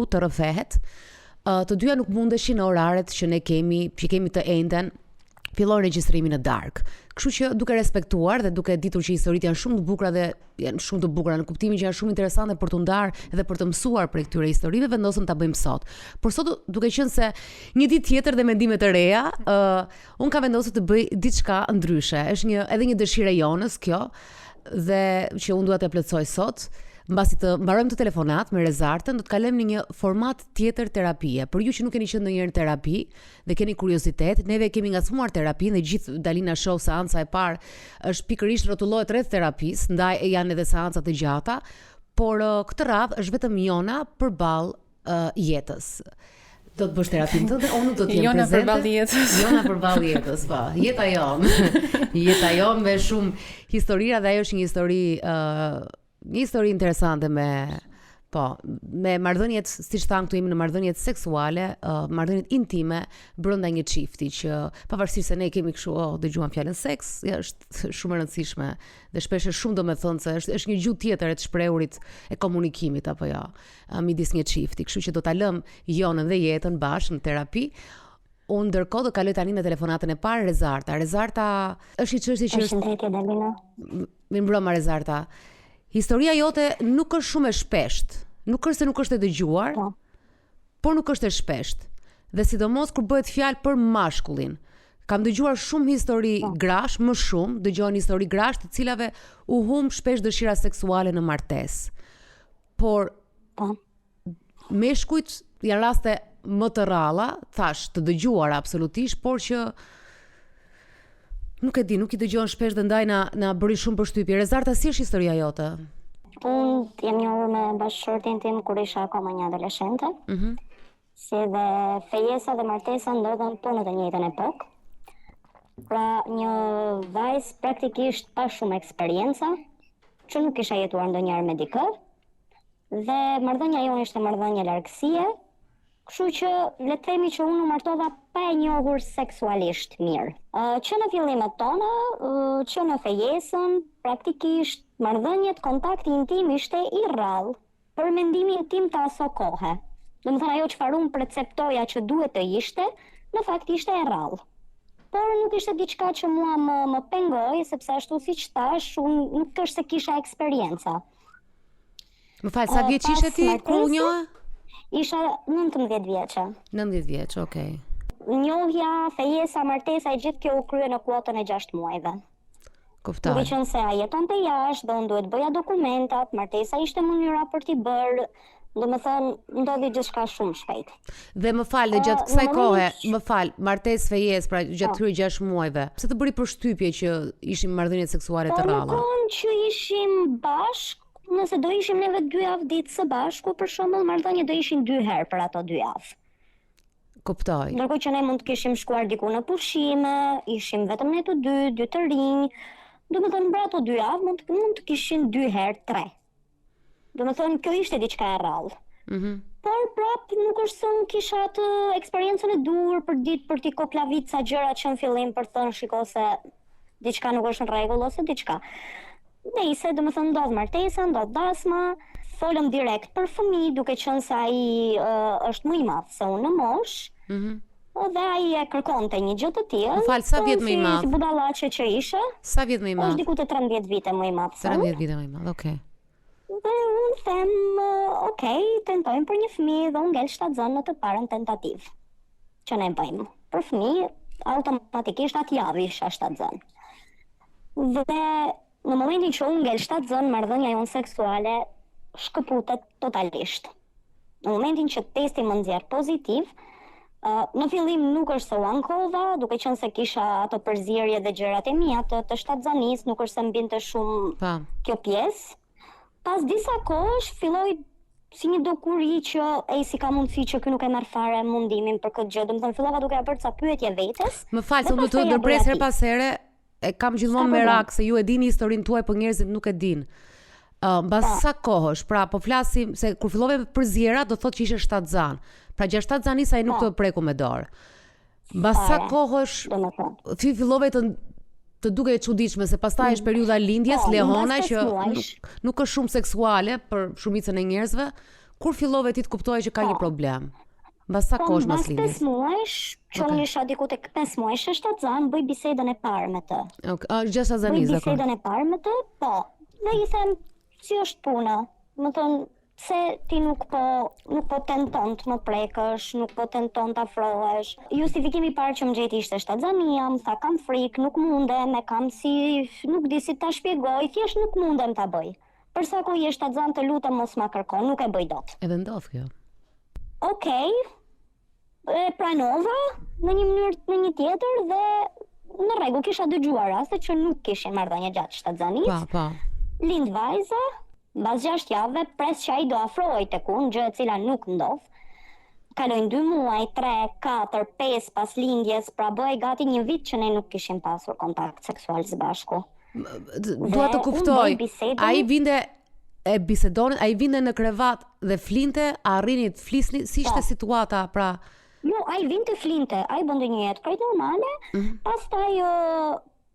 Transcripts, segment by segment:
të rrëfehet. Të dyja nuk mundeshin në oraret që ne kemi të enden, fillon regjistrimi në darkë. Kështu që duke respektuar dhe duke ditur që historitë janë shumë të bukura dhe janë shumë të bukura në kuptimin që janë shumë interesante për t'u ndarë dhe për të mësuar prej këtyre historive, vendosëm ta bëjmë sot. Por sot duke qenë se një ditë tjetër dhe mendime të reja, unë ka vendosur të bëj diçka ndryshe. Është edhe një dëshirë e jonës kjo dhe që unë dua të plotësoj sot. Mbasi të mbarojmë të telefonat me Rezartën, do të kalojmë në një format tjetër terapie. Për ju që nuk keni qenë ndonjëherë në terapi dhe keni kuriozitet, neve kemi ngacmuar terapinë dhe gjithë Dalina Show seanca e parë është pikërisht rrotullohet rreth terapisë, ndaj janë edhe seanca të gjata, por këtë radhë është vetëm jona përballë jetës. Do të bësh terapinë tënde, unë nuk do të jem prezente. Jona përballë jetës. Jona përballë jetës, po. Jeta jon. Jeta jon me shumë historira dhe ajo është një histori interesante me marrëdhëniet, siç thanë këtu jemi në marrëdhëniet seksuale, marrëdhëniet intime brenda një çifti që pavarësisht se ne kemi kështu, dëgjuam fjalën seks, është shumë e rëndësishme dhe shpesh është shumë domethënëse, është një gjuhë tjetër e të shprehurit e komunikimit apo jo, midis një çifti, kështu që do ta lëm jonën dhe jetën bashkë në terapi. Unë ndërkohë do kaloj tani në telefonatën e parë Rezarta. Rezarta është një çështje që Përshëndetje Dalina. Mirëmbrëma Rezarta. Historia jote nuk është shumë e shpeshtë. Nuk është se nuk është e dëgjuar, por nuk është e shpeshtë. Dhe sidomos kur bëhet fjalë për mashkullin. Kam dëgjuar shumë histori grash, më shumë dëgjohen histori grash të cilave u humb shpesh dëshira seksuale në martesë. Por meshkujt janë raste më të rralla, thash të dëgjuara absolutisht, por që nuk e di, nuk i dëgjohen shpesh dhe ndaj na bëri shumë përshtypje. Rezarta, si është historia jote? Unë jam njohur me bashkëshortin tim kur isha akoma një adoleshente. Si dhe fejesa dhe martesa ndodhen po në të njëjtën epokë. Pra një vajzë praktikisht pa shumë eksperjenca, që nuk isha jetuar ndonjëherë me dikë, dhe marrëdhënia jonë ishte marrëdhënie largësie, kështu që le të themi që unë u martova pa e njohur seksualisht mirë. Që në fillimet tona, që në fejesën, praktikisht marrëdhëniet, kontakti intim ishte i rrallë për mendimin tim të aso kohe. Domethënë ajo çfarë unë perceptoja që duhet të ishte, në fakt ishte e rrallë. Por nuk ishte diçka që mua më pengoi, sepse ashtu siç thash, unë nuk është se kisha eksperjenca. Më fal, sa vjeç ishe ti kur u njohë? Isha 19 vjeçë. 19 vjeç, okay. Njohja, fejesa, martesa e gjithë kjo u krye në kuotën e 6 muajve. Kuptoj. Duke qenë se a jetonte jashtë, dhe unë duhet bëja dokumentat, martesa ishte mënyra për t'i bërë, domethënë ndodhi gjithçka shumë shpejt. Dhe më fal, dhe gjatë kësaj kohe, më fal, martesë fejes, pra gjatë këtyre 6 muajve, pse të bëri përshtypje që ishim marrëdhënie seksuale të rralla? Po, në që ishim bashkë, nëse do ishim neve 2 javë ditë së bashku, për shembull, marrëdhënie do ishin 2 herë për ato 2 javë. Kuptoj. Ndërkohë që ne mund të kishim shkuar diku në pushime, ishim vetëm ne të dy të rinj. Domethënë për ato 2 javë mund të kishin 2 herë 3. Domethënë kjo ishte diçka e rrallë. Por prap nuk është se unë kisha atë eksperiencën e dur për t'i koplavit sa gjëra që në fillim për të thënë shiko se diçka nuk është në rregull ose diçka. Nëse domethënë ndodh martesa, ndodh dasma, folëm direkt për fëmijë, duke qenë se ai është më i madh se unë në moshë. Dhe ai e kërkonte një gjë të tillë. Më fal, sa vjet më i madh? Si budallaqe që ishe. Sa vjet më i madh? Është diku të 13 vite më i madh. 13 vite më i madh, okay. Dhe unë them, okay, tentojmë për një fëmijë dhe unë ngel shtatzën në të parën tentativë. Që ne bëjmë. Për fëmijë, automatikisht atë javë isha shtatzën. Dhe në momentin që unë ngel shtatzën, marrëdhënia jonë seksuale shkëputet totalisht. Në momentin që testi më nxjerr pozitiv, në fillim nuk është se u ankova, duke qenë se kisha ato përzierje dhe gjërat e mia të shtatzanis, nuk është se mbinte shumë kjo pjesë. Pas disa kohësh filloi si një dokuri që si ka mundësi që ky nuk e merr fare mundimin për këtë gjë. Domethënë fillova duke bërë ca pyetje vetes. Më fal, se unë do të ndërpres her pas here, e kam gjithmonë merak se ju e dini historinë tuaj, por njerëzit nuk e dinë. Mbas sa kohësh, pra po flasim se kur fillove përzjera do thotë që ishe shtatzan. Pra 6-7 zanis ai nuk të preku me dorë. Mbas sa kohësh ti fillove të duke e çuditshme se pastaj është periudha lindjes, lehona që nuk është shumë seksuale për shumicën e njerëzve. Kur fillove ti të kuptoje që ka një problem? Mbas sa kohësh mas lindjes? 5 muajsh, që unë isha diku tek 5 muajsh e shtatzan, bëj bisedën e parë me të. Gjasa zanis, Bëj bisedën e parë me të, po. Dhe i them, si është puna? Më thonë, se ti nuk po tenton të më prekësh, nuk po tenton të afrohesh. Justifikimi i parë që më gjeti ishte shtatzania, më tha kam frikë, nuk mundem, nuk di si ta shpjegoj, thjesht nuk mundem ta bëj. Përsa ku je shtatzan të lutem mos ma kërkon, nuk e bëj dot. Edhe ndodh kjo. Okej, e pranova në një mënyrë në një tjetër dhe në rregull kisha dëgjuar raste që nuk kishin marrëdhënie gjatë shtatzanisë. Pa. Lind vajza, mbas 6 javë pres që ai do afrohej tek unë, gjë e cila nuk ndodh. Kalojnë 2 muaj, 3, 4, 5 pas lindjes, pra bëhej gati një vit që ne nuk kishim pasur kontakt seksual së bashku. Dua të kuptoj. Ai vinte e bisedonin, ai vinte në krevat dhe flinte, arrini të flisni, si ishte situata, pra. Jo, ai vinte flinte, ai bënte një jetë krejt normale, pastaj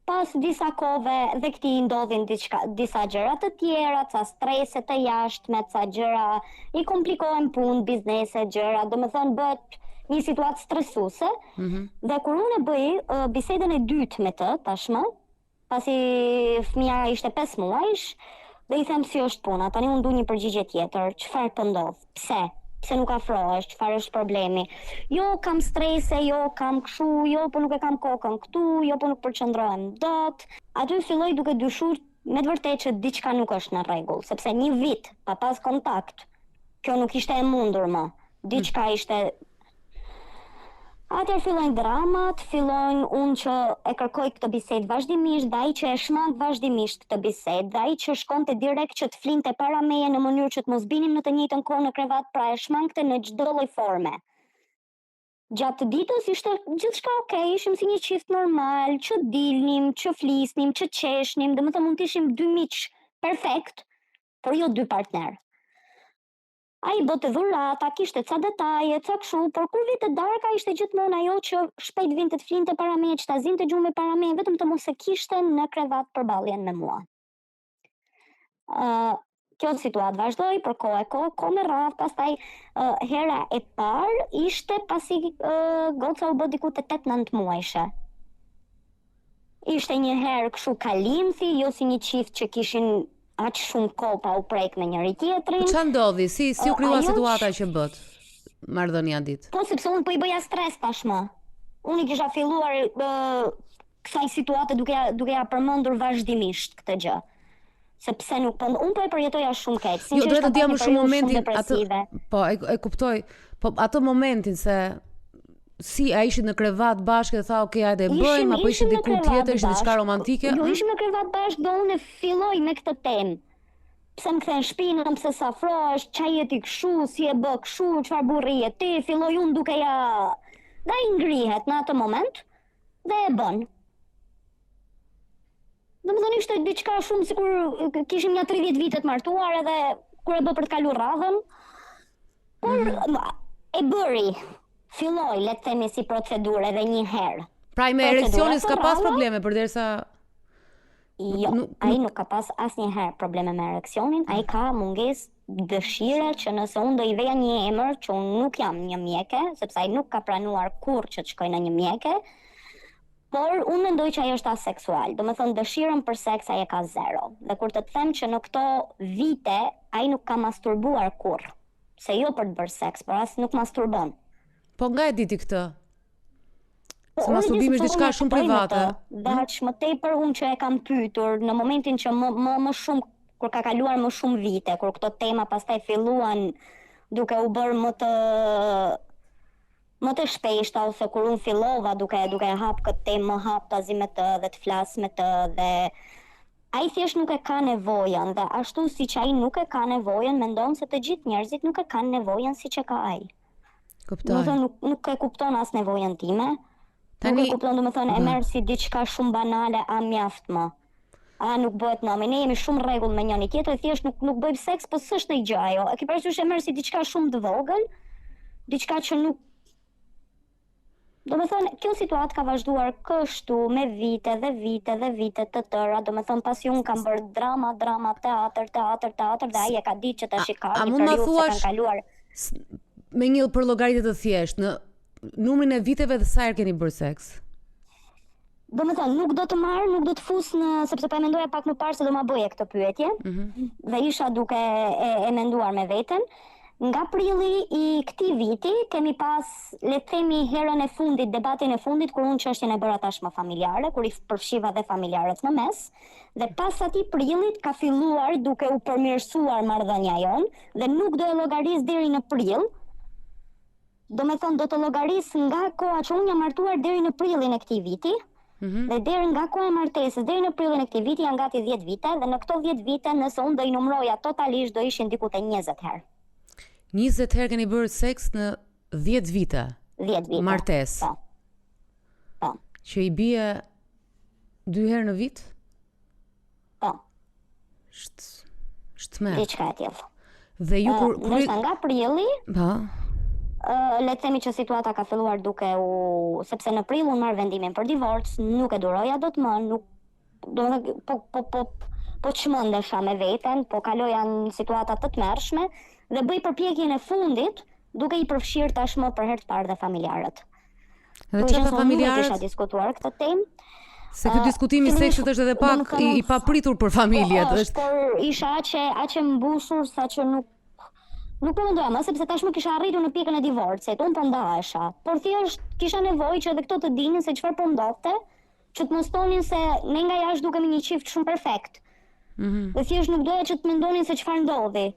pas disa kohëve dhe këtij i ndodhin disa gjëra të tjera, ca strese të jashtme, ca gjëra i komplikohen punë, biznese, gjëra, domethënë bëhet një situatë stresuese. Dhe kur unë e bëj bisedën e dytë me të tashmë, pasi fëmia ishte 5 muajsh, dhe i them si është puna, tani unë du një përgjigje tjetër, çfarë po ndodh? Pse nuk afrohesh, çfarë është problemi? Jo, kam strese, jo, kam kshu, jo, po nuk e kam kokën këtu, jo, po nuk përqendrohem dot. Aty filloj duke dyshuar me të vërtetë që diçka nuk është në rregull, sepse një vit pa pas kontakt, kjo nuk ishte e mundur më. Diçka ishte. Atëherë fillojnë dramat, fillojnë unë që e kërkoj këtë bisedë vazhdimisht, dhe ai që e shmang vazhdimisht këtë bisedë, dhe ai që shkonte direkt që të flinte para meje në mënyrë që të mos binim në të njëjtën kohë në krevat, pra e shmangte në çdo lloj forme. Gjatë ditës ishte gjithçka okay, ishim si një çift normal, që dilnim, që flisnim, që qeshnim, domethënë mund të ishim 2 miq perfekt, por jo 2 partner. Ai bote dhurata, kishte ca detaje, ca kështu, por kur vite darka ishte gjithmonë ajo që shpejt vinte të flinte para meje, që ta zinte gjumë para meje, vetëm të mos e kishte në krevat përballjen me mua. Kjo situatë vazhdoi për kohë me radhë, pastaj hera e parë ishte pasi goca u bë diku te 8-9 muajshe. Ishte një herë kështu kalimthi, jo si një çift që kishin aq shumë kohë pa u prek me njëri tjetrin. Çfarë ndodhi? Si u krijua situata që bët marrëdhënia ditë? Po sepse unë po i bëja stres tashmë. Unë i kisha filluar kësaj situate duke ja përmendur vazhdimisht këtë gjë. Sepse nuk po unë po e përjetoja shumë keq. Jo, duhet të dia më shumë momentin atë. Po e kuptoj. Po atë momentin se si a ishit në krevat bashkë dhe tha okay, hajde e bëjmë, apo ishit diku tjetër, ishte diçka romantike? Jo, ishim në krevat bashkë dhe unë filloj me këtë temë. Pse më kthen shpinën, pse sa afrohesh, çaj je ti kshu, si e bë kshu, çfarë burri je ti? Filloj unë duke ja dhe ai ngrihet në atë moment dhe e bën. Domethënë ishte diçka shumë sikur kishim ja 30 vite të martuar edhe kur e bë për të kaluar radhën. Por e bëri. Filloj, le të themi si procedurë edhe një herë. Pra i me ereksionin s'ka pas probleme përderisa. Jo, ai nuk ka pas asnjëherë probleme me ereksionin, ai ka mungesë dëshire që nëse unë do i veja një emër që unë nuk jam një mjeke, sepse ai nuk ka pranuar kurrë që të shkoj në një mjeke, por unë mendoj që ai është aseksual. Domethënë dëshirën për seks ai e ka 0. Dhe kur të them që në këto vite ai nuk ka masturbuar kurrë, se jo për të bërë seks, por as nuk masturbon. Po nga e diti këtë? Se masturbimi është diçka shumë private. Dhe aq më tepër unë që e kam pyetur në momentin që më shumë kur ka kaluar më shumë vite, kur këto tema pastaj filluan duke u bërë më të shpeshta, ose kur unë fillova duke hap këtë temë më haptazi me të dhe të flas me të, dhe ai thjesht nuk e ka nevojën, dhe ashtu siç ai nuk e ka nevojën, mendon se të gjithë njerëzit nuk e kanë nevojën siç e ka ai. Kuptoj. Nuk e kupton as nevojën time. Nuk e kupton, domethënë e merr si diçka shumë banale, a mjaft më. A nuk bëhet më, ne jemi shumë rregull me njëri tjetrin, thjesht nuk bëjmë seks, po s'është gjë ajo. E ke parasysh e merr si diçka shumë të vogël, diçka që nuk Domethënë, kjo situatë ka vazhduar kështu me vite dhe vite dhe vite të tëra, domethënë pasi unë kam bërë drama, teatr, dhe ai e ka ditë që tash ka A një mund na periudhë se thuash kanë kaluar. me një për llogaritë të thjeshtë, në numrin e viteve dhe sa herë keni bërë seks? Domethënë, nuk do të marr, nuk do të fus sepse po e mendoja pak më parë se do ma bëje këtë pyetje. Dhe isha duke e menduar me veten. Nga prilli i këtij viti kemi pas, le të themi, herën e fundit, debatin e fundit kur unë çështjen e bëra tashmë familjare, kur i përfshiva dhe familjarët në mes, dhe pas atij prillit ka filluar duke u përmirësuar marrëdhënia jon dhe nuk do e llogaris deri në prill. Domethënë do të llogaris nga koha që unë jam martuar deri në prillin e këtij viti. Dhe deri nga koha e martesës deri në prillin e këtij viti janë gati 10 vite dhe në këto 10 vite nëse unë do i numëroja totalisht do ishin diku te 20 herë. 20 herë keni bërë seks në 10 vite. 10 vite. Martesë. Po. Që i bie 2 herë në vit? Po. Shtme. Diçka e tillë. Dhe ju kur Ndoshta nga prilli, po. le të themi që situata ka filluar duke sepse në prill unë marr vendimin për divorc, nuk e duroja dot më, po çmendesha me veten, po kaloja në situata të tmerrshme dhe bëj përpjekjen e fundit duke i përfshirë tashmë për herë të parë dhe familjarët. Dhe çfarë familjarët? Kisha diskutuar këtë temë. Se ky diskutimi i seksit është edhe pak i papritur për familjet, është. Por isha aqe mbushur saqë nuk po mendoja më, sepse tashmë kisha arritur në pikën e divorcit, unë po ndahesha. Por thjesht kisha nevojë që edhe këto të dinin se çfarë po ndodhte, që të mos thonin se ne nga jashtë dukemi një çift shumë perfekt. Dhe thjesht nuk doja që të mendonin se çfarë ndodhi.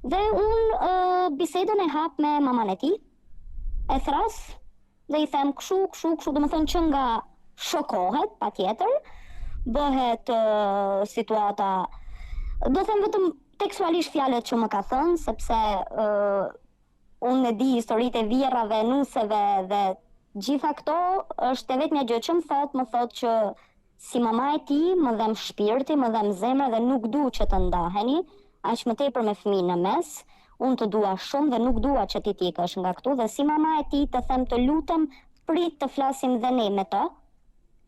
Dhe unë bisedën e hap me maman e tij, e thras, dhe i them kështu, domethënë që nga shokohet patjetër, bëhet situata, do them vetëm tekstualisht fjalët që më ka thënë, sepse unë e di historitë e vjerrave, nuseve dhe gjitha këto, është e vetmja gjë që më thot që si mama e tij më dhem shpirti, më dhem zemra dhe nuk du që të ndaheni, aq më tepër me fëmijën në mes, unë të dua shumë dhe nuk dua që ti ikësh nga këtu dhe si mama e tij të them të lutem prit të flasim dhe ne me të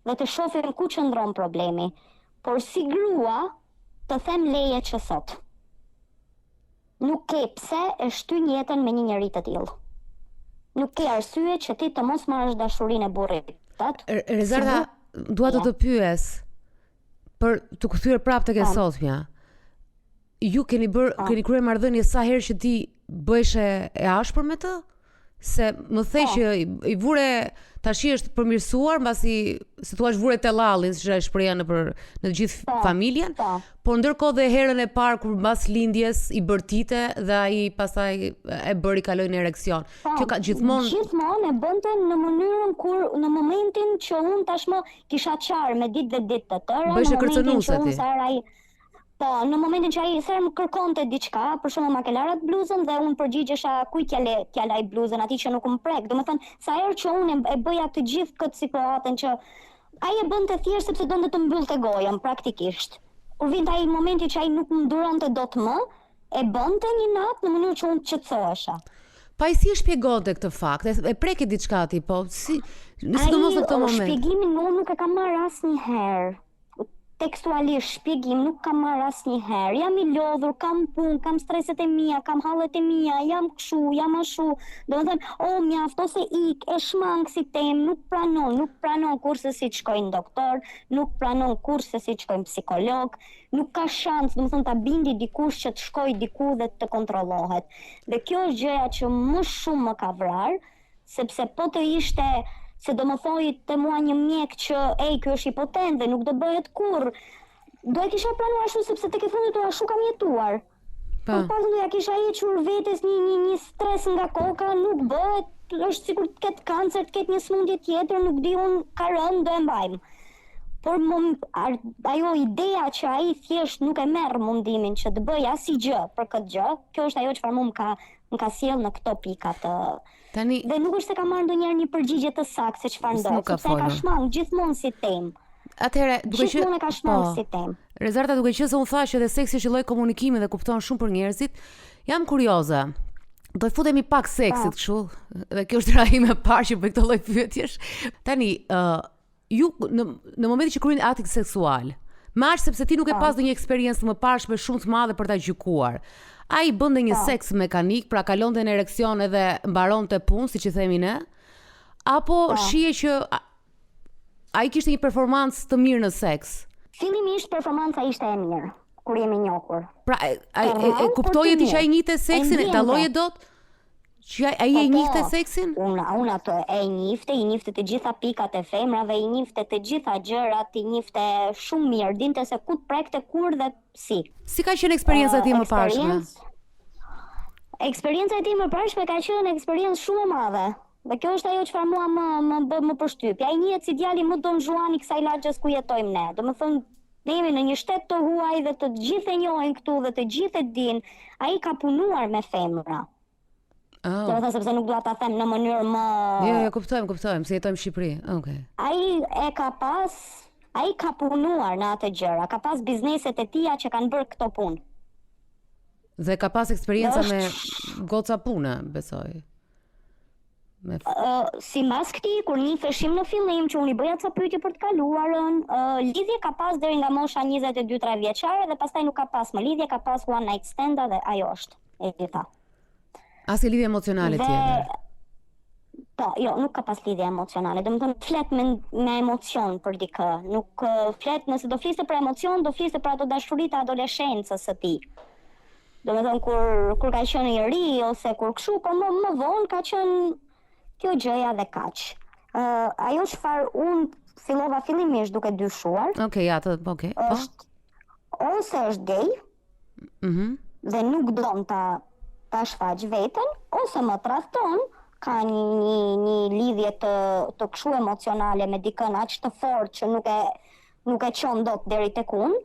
dhe të shohim ku qëndron problemi. Por si grua të them leje që sot. Nuk ke pse e shtyn jetën me një njerëz të tillë. Nuk ke arsye që ti të mos marrësh dashurinë e burrit. Rezarda, dua të pyes për të kthyer prapë tek e sotmja. Ju keni kryer marrëdhënie sa herë që ti bëheshe e ashpër me të? Se më thej që i vure tashi është përmirësuar mbasi si thua vure tellallin, siç është shpreha në gjithë familjen, por ndërkohë dhe herën e parë kur mbas lindjes i bërtite dhe ai pastaj e bëri kaloi në ereksion. Kjo ka gjithmonë e bënte në mënyrën kur në momentin që unë tashmë kisha qarë me ditë dhe ditë të tëra, bëheshe kërcënuese ti. Po, në momentin që ai therm kërkonte diçka, për shembull ma ke larat bluzën dhe unë përgjigjesha kujt t'ja laj bluzën, atij që nuk më prek. Domethënë, sa herë që unë e bëja të gjithë këtë situatën që ai e bënte thjesht sepse donte të mbyllte gojën praktikisht. Kur vinte ai momenti që ai nuk më duronte dot më, e bënte një natë në mënyrë që unë të qetësohesha. Pa i si e shpjegonte këtë fakt? E preke diçka ti, po si sidomos në këtë moment? Shpjegimin unë nuk e kam marrë asnjëherë. Tekstualisht shpjegim nuk kam marrë asnjëherë. Jam i lodhur, kam punë, kam streset e mia, kam hallet e mia, jam kshu, jam ashu. Domethënë, mjaft ose ik, e shmang si temë, nuk pranon kurse si të shkojnë doktor, nuk pranon kurse si të shkojnë psikolog, nuk ka shans, domethënë ta bindi dikush që të shkojë diku dhe të kontrollohet. Dhe kjo është gjëja që më shumë më ka vrarë, sepse po të ishte se do më thoi të mua një mjek që ky është hipotent dhe nuk do bëhet kurrë. Do e kisha planuar ashtu sepse tek e fundit ashtu kam jetuar. Por pas do ja kisha hequr vetes një stres nga koka, nuk bëhet, është sikur të ketë kancer, të ketë një smundje tjetër, nuk di unë ka rënë, do e mbajmë. Por ajo ideja që ai thjesht nuk e merr mundimin që të bëj asgjë për këtë gjë, kjo është ajo çfarë më ka sjell në këto pika të tani. Dhe nuk është se ka marrë ndonjëherë një përgjigje të saktë se çfarë ndodh, sepse ka shmang gjithmonë si temë. Atëherë, gjithmonë ka shmang si temë. Rezarta, duke qenë se unë thash që dhe seksi është lloj komunikimi dhe kupton shumë për njerëzit, jam kurioze. Do të futemi pak seksit kështu, dhe kjo është raja ime e parë që bëj këtë lloj pyetjesh. Tani, ju në momentin që kryen aktin seksual, më aq sepse ti nuk e pas ndonjë eksperiencë të mëparshme shumë të madhe për ta gjykuar. Ai bënte një seks mekanik, pra kalonte në ereksion edhe mbaronte punë, siç i themi ne, apo shije që ai kishte një performancë të mirë në seks? Fillimisht performanca ishte e mirë, kur jemi njohur. Pra, e kuptoje ti që ai njihte seksin, e dalloje dot? Që ai e njihte seksin? Unë ato e njihte të gjitha pikat e femrave, i njihte të gjitha gjërat, i njihte shumë mirë, dinte se ku të prekte kur dhe si. Si ka qenë eksperienca e tij më parshme? Eksperienca e tij më parshme ka qenë eksperiencë shumë e madhe. Dhe kjo është ajo çfarë mua më përshtyp. Ai njihet si djali më Don Juani kësaj lagjes ku jetojmë ne. Domethënë, ne jemi në një shtet të huaj dhe të gjithë e njohin këtu dhe të gjithë e dinë. Ai ka punuar me femra. Domethënë sepse nuk dua ta them në mënyrë më. Jo, kuptojmë, se jetojmë në Shqipëri. Okej. Ai ka punuar në atë gjëra, ka pas bizneset e tija që kanë bërë këto punë. Dhe ka pas eksperjenca me goca pune, besoj. Sipas këtij, kur nifeshim në fillim që unë i bëja ca pyetje për të kaluarën, lidhje ka pas deri nga mosha 22-3 vjeçare dhe pastaj nuk ka pas më lidhje, ka pas one night stand dhe ajo është e gjitha. Asnjë lidhje emocionale tjetër. Po, jo, nuk ka pas lidhje emocionale. Domethënë flet me emocion për dikë, nuk flet, nëse do fliste për emocion, do fliste për ato dashuritë adoleshencës së tij. Domethënë kur ka qenë i ri ose kur kështu, po më vonë ka qenë kjo gjëja dhe kaq. Ajo çfarë unë fillova fillimisht duke dyshuar. Okej, okay. Ose është gay. Dhe nuk don ta shfaq veten, ose më tradhton, ka një lidhje të kështu emocionale me dikën aq të fortë që nuk e çon dot deri tek unë.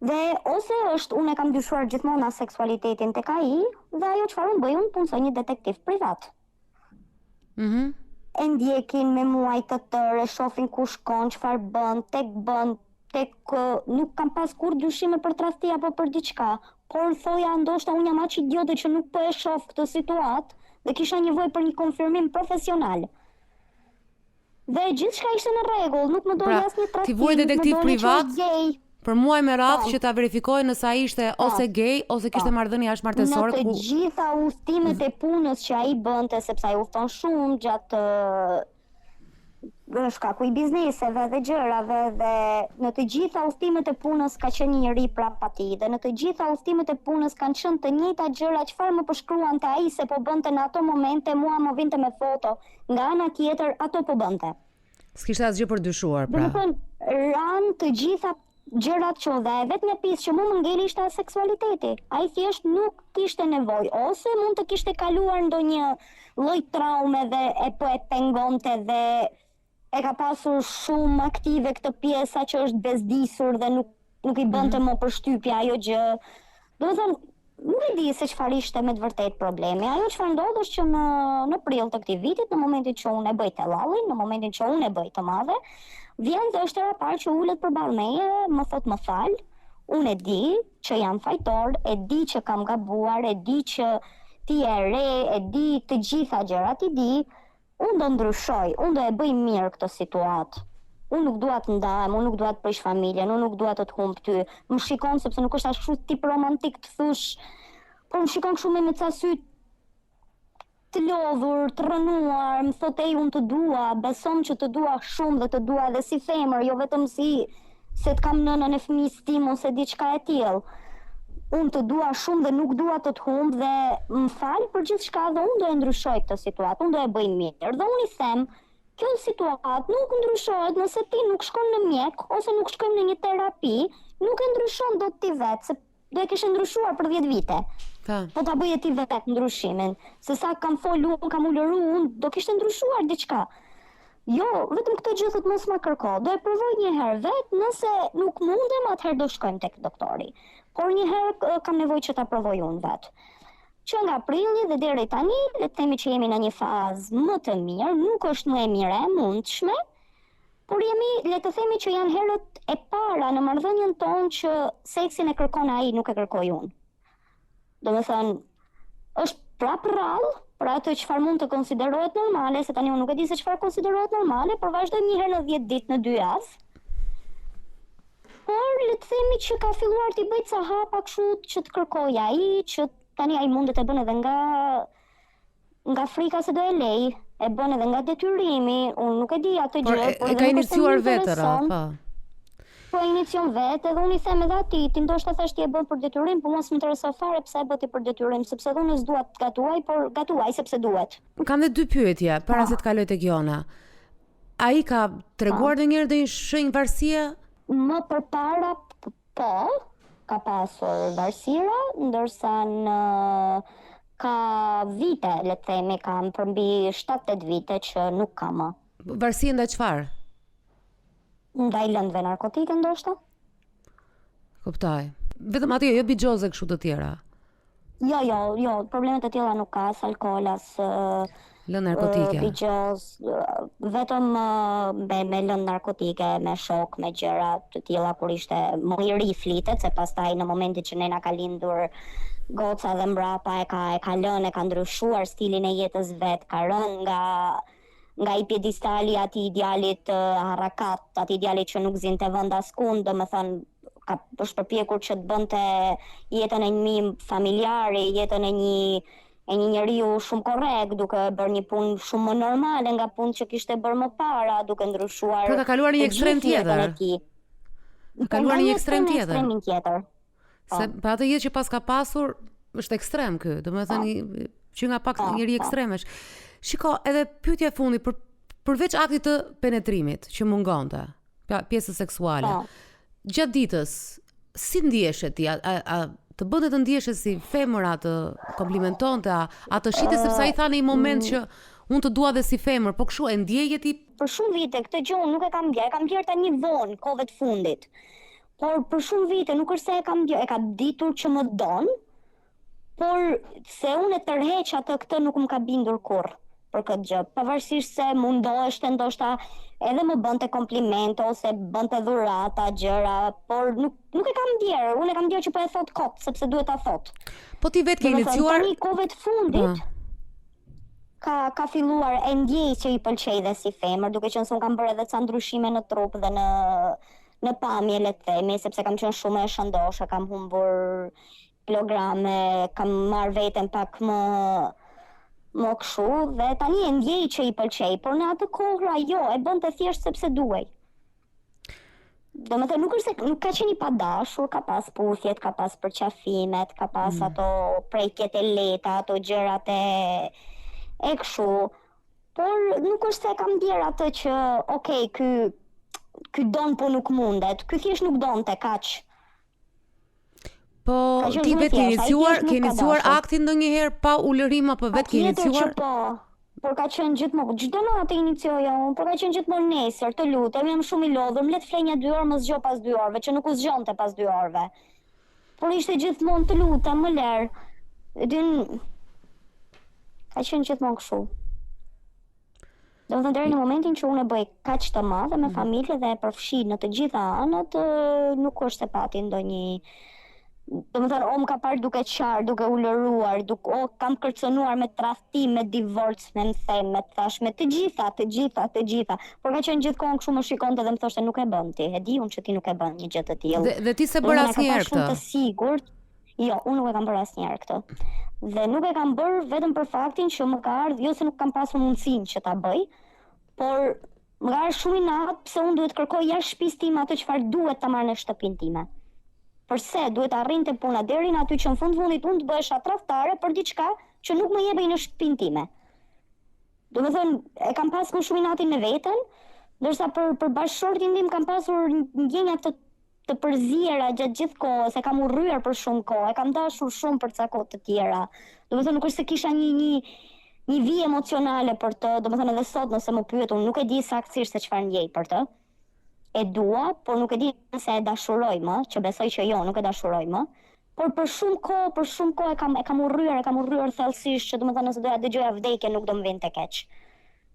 Dhe ose është unë e kam dyshuar gjithmonë seksualitetin tek ai, dhe ajo çfarë unë bëj, unë punësoj një detektiv privat. E ndjekin me muaj të tërë, shohin ku shkon, çfarë bën, tek nuk kam pas kur dyshime për tradhti apo për diçka, por thoja ndoshta unë jam aq idiote që nuk po e shoh këtë situatë dhe kisha nevojë për një konfirmim profesional. Dhe gjithçka ishte në rregull, nuk më doli asnjë tradhti. Ti vuri detektiv privat? Për muaj me radhë që ta verifikoj nëse ai ishte ose gay ose kishte marrëdhënie jashtëmartësore. Në të gjitha udhëtimet e punës që ai bënte, sepse ai udhton shumë gjatë shkaku i bizneseve dhe gjërave, dhe në të gjitha udhtimet e punës ka qenë një njerëz prapa tij, dhe në të gjitha udhtimet e punës kanë qenë të njëjta gjëra çfarë më përshkruante ai se po bënte në ato momente, mua më vinte me foto, nga ana tjetër ato po bënte. S'kishte asgjë për dyshuar, pra. Domethënë, ran të gjitha gjërat që dhe vetëm e pjesë që mu më ngeli ishte seksualiteti. Ai thjesht nuk kishte nevojë, ose mund të kishte kaluar ndonjë lloj traume dhe po e pengonte dhe e ka pasur shumë aktive këtë pjesa që është bezdisur dhe nuk i bënte më përshtypje ajo gjë. Domethënë, nuk e di se çfarë ishte me të vërtet problemi. Ajo çfarë ndodh është që në prill të këtij vitit, në momentin që unë e bëj tellallin, në momentin që unë e bëj të madhe, vjen dhe është e parë që ulet përballë meje, më thot më fal, unë e di që jam fajtor, e di që kam gabuar, e di që ti e re, e di të gjitha gjërat i di, unë do ndryshoj, unë do e bëj mirë këtë situatë. Unë nuk dua të ndahem, unë nuk dua të prish familjen, unë nuk dua të humb ty. Më shikon sepse nuk është ashtu tip romantik të thosh, por më shikon kështu me ca sy të lodhur, të rënuar, më thot unë të dua, besom që të dua shumë dhe të dua edhe si femër, jo vetëm se të kam nënën e fëmijës tim ose diçka e tillë. Unë të dua shumë dhe nuk dua të humb dhe më fal për gjithçka dhe unë do e ndryshoj këtë situatë, unë do e bëj mirë. Dhe unë i them, kjo situatë nuk ndryshohet nëse ti nuk shkon në mjek ose nuk shkojmë në një terapi, nuk e ndryshon dot ti vetë, se do e kishe ndryshuar për 10 vite. Po ta bëje ti vetë ndryshimin. Se sa kam folur, kam ulëru, unë do kishte ndryshuar diçka. Jo, vetëm këtë gjë thot mos ma kërko. Do e provoj një herë vetë, nëse nuk mundem, atëherë do shkojmë tek doktori. Por një herë kam nevojë që ta provoj unë vetë. Që nga prilli dhe deri tani, le të themi që jemi në një fazë më të mirë, nuk është më e mirë e mundshme, por jemi, le të themi që janë herët e para në marrëdhënien tonë që seksin e kërkon ai, nuk e kërkoj unë. Do me thënë, është prap rrallë për atë çfarë mund të konsiderohet normale, se tani unë nuk e di se çfarë konsiderohet normale, por vazhdoj një herë në 10 ditë në 2 javë. Por le të themi që ka filluar t'i bëj ca hapa kështu që të kërkoj ai, që tani ai mundet e bën edhe nga frika se do e lej, e bën edhe nga detyrimi, unë nuk e di atë gjë, por e ka iniciuar vetë po. Po e inicion vetë, edhe unë I them edhe atij, ti ndoshta thash ti e bën për detyrim, por mos më intereson fare pse e bë ti për detyrim, sepse unë s'dua të gatuaj, por gatuaj sepse duhet. Kam dhe 2 pyetje para se të kaloj tek Jona. Ai ka treguar ndonjëherë ndonjë shenjë varësie? Më përpara po, ka pasur varësira, ndërsa në ka vite, le të themi, kam përmbi 7-8 vite që nuk ka më. Varësie ndaj çfarë? Ndaj lëndëve narkotike ndoshta? Kuptoj. Vetëm aty, jo bigjoze kështu të tjera. Jo, problemet e tilla nuk ka, as alkool, as lëndë narkotike. Bigjoz, vetëm me lëndë narkotike, me shok, me gjëra të tilla kur ishte më I ri flitet, se pastaj në momentin që nena ka lindur goca dhe mbrapa e ka lënë, e ka ndryshuar stilin e jetës vet, ka rënë nga I pjedistali ati idealit harakat, ati idealit që nuk zinte vend askund, domethënë është përpjekur që të bënte jetën e një familjare, jetën e një njeriu shumë korrekt, duke bërë një punë shumë më normale nga punë që kishte bërë më para, duke ndryshuar. Pra ka kaluar një ekstrem tjetër. Ka kaluar një ekstrem tjetër. Se pa atë jetë që pas ka pasur, është ekstrem ky, domethënë që nga pak njëri ekstremesh. Shiko, edhe pyetja e fundit përveç aktit të penetrimit që mungonte, pjesës seksuale. Gjatë ditës, si ndjeshe ti? A të bënte të ndjeshe si femër, a të komplimentonte, a të shite sepse ai tha në një moment që unë të dua dhe si femër, po kështu e ndjeje ti? Për shumë vite këtë gjë unë nuk e kam bjerë, kam bjerë tani vonë, kohëve të fundit. Por për shumë vite nuk është se e kam bjerë, e kam ditur që më don, por se unë e tërheq atë këtë nuk më ka bindur kurrë për këtë gjë, pavarësisht se mundoheshte ndoshta edhe më bënte komplimente ose bënte dhurata, gjëra, por nuk e kam ndjerë, unë e kam ndjerë që po e thot kot, sepse duhet ta thot. Po ti vetë ke iniciuar tani kohëve të fundit ka filluar e ndjej që I pëlqej dhe si femër, duke qenë se unë kam bërë edhe ca ndryshime në trup dhe në pamje, le të themi, sepse kam qenë shumë e shëndoshë, kam humbur kilograme, kam marrë veten pak më kështu, dhe tani e ndjej që I pëlqej, por në atë kohra jo, e bënte thjesht sepse duhej. Domethënë nuk është se nuk ka qenë I padashur, ka pas puthjet, ka pas përqafimet, ka pas ato prekjet e lehta, ato gjërat e kështu, por nuk është se kam ndjer atë që okay, ky don po nuk mundet, ky thjesht nuk donte kaq. Po ti vetë ke iniciuar aktin ndonjëherë pa ulërim apo vetë ke iniciuar? Po, por ka qenë gjithmonë, çdo natë inicioj unë, por ka qenë gjithmonë nesër, të lutem, jam shumë I lodhur, më le të flenja 2 orë, mos zgjo pas 2 orëve, që nuk u zgjonte pas 2 orëve. Por ishte gjithmonë të lutem, më ler. Ka qenë gjithmonë kështu. Domethënë deri në momentin që unë e bëj kaq të madhe me familje dhe e përfshi në të gjitha anët, nuk është se pati ndonjë. Domethënë më ka parë duke qarë, duke ulëruar, kam kërcënuar me tradhtim, me divorc, me them, me thash, me të gjitha. Por ka qenë gjithkohon kështu më shikonte dhe më thoshte nuk e bën ti. E di unë që ti nuk e bën një gjë të tillë. Dhe ti se bër asnjëherë këtë. Unë të sigurt. Jo, unë nuk e kam bërë asnjëherë këtë. Dhe nuk e kam bërë vetëm për faktin që më ka ardhur, jo se nuk kam pasur mundësinë që ta bëj, por më ka ardhur shumë I natë pse unë duhet kërkoj jashtë shtëpisë time atë çfarë duhet ta marr në shtëpinë time. Përse duhet arrinte puna deri në aty që në fundit unë të bëhesha tradhtare për diçka që nuk më jepej në shtëpinë time. Domethënë e kam pasur shumë inatin me veten, ndërsa për bashkëshortin tim kam pasur ndjenja të përziera gjatë gjithë kohës, e kam urryer për shumë kohë, e kam dashur shumë për ca kohë të tjera. Domethënë nuk është se kisha një vijë emocionale për të, domethënë edhe sot nëse më pyet unë nuk e di saktësisht se çfarë ndjej për të. E dua, por nuk e di se e dashuroj më, që besoj që jo, nuk e dashuroj më. Por për shumë kohë e kam urryer thellësisht, që domethënë nëse doja dëgjoja vdekje nuk do më vinte keq.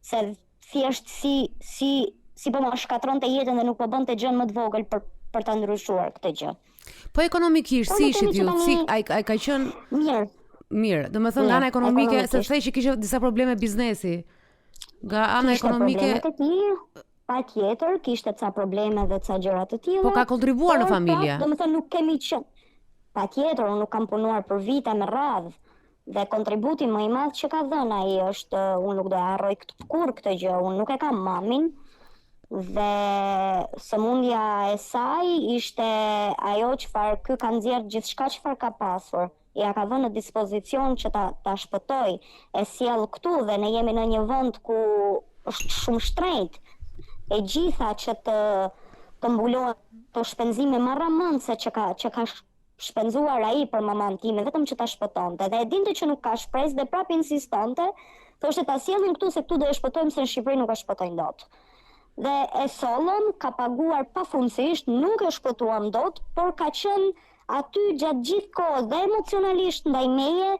Se thjesht si po më shkatronte jetën dhe nuk po bënte gjën më të vogël për ta ndryshuar këtë gjë. Po ekonomikisht si ishit ju? Si ai ka qenë mirë. Mirë, do të thënë nga ana ekonomike, se thej që kishte disa probleme biznesi. Nga ana ekonomike, problemet e tij, patjetër kishte ca probleme dhe ca gjëra të tilla. po ka kontribuar në familje. Do të thënë nuk kemi qenë. Patjetër, unë nuk kam punuar për vite me radhë dhe kontributi më i madh që ka dhënë ai është, unë nuk do e harroj kurrë këtë gjë, unë nuk e kam mamin dhe sëmundja e saj ishte ajo çfarë ky ka nxjerrë gjithçka çfarë ka pasur. Ja ka dhënë në dispozicion që ta shpëtoj, e sjell këtu dhe ne jemi në një vend ku është shumë shtrenjtë. E gjitha që të mbulohen të shpenzime marramëndse që ka shpenzuar ai për maman time, vetëm që ta shpëtonte. Dhe e dinte që nuk ka shpresë dhe prap insistonte, thoshte ta sjellin këtu se këtu do e shpëtojmë se në Shqipëri nuk e shpëtojnë dot. Dhe e sollëm, ka paguar pafundësisht, nuk e shpëtuam dot, por ka qenë aty gjatë gjithë kohës dhe emocionalisht ndaj meje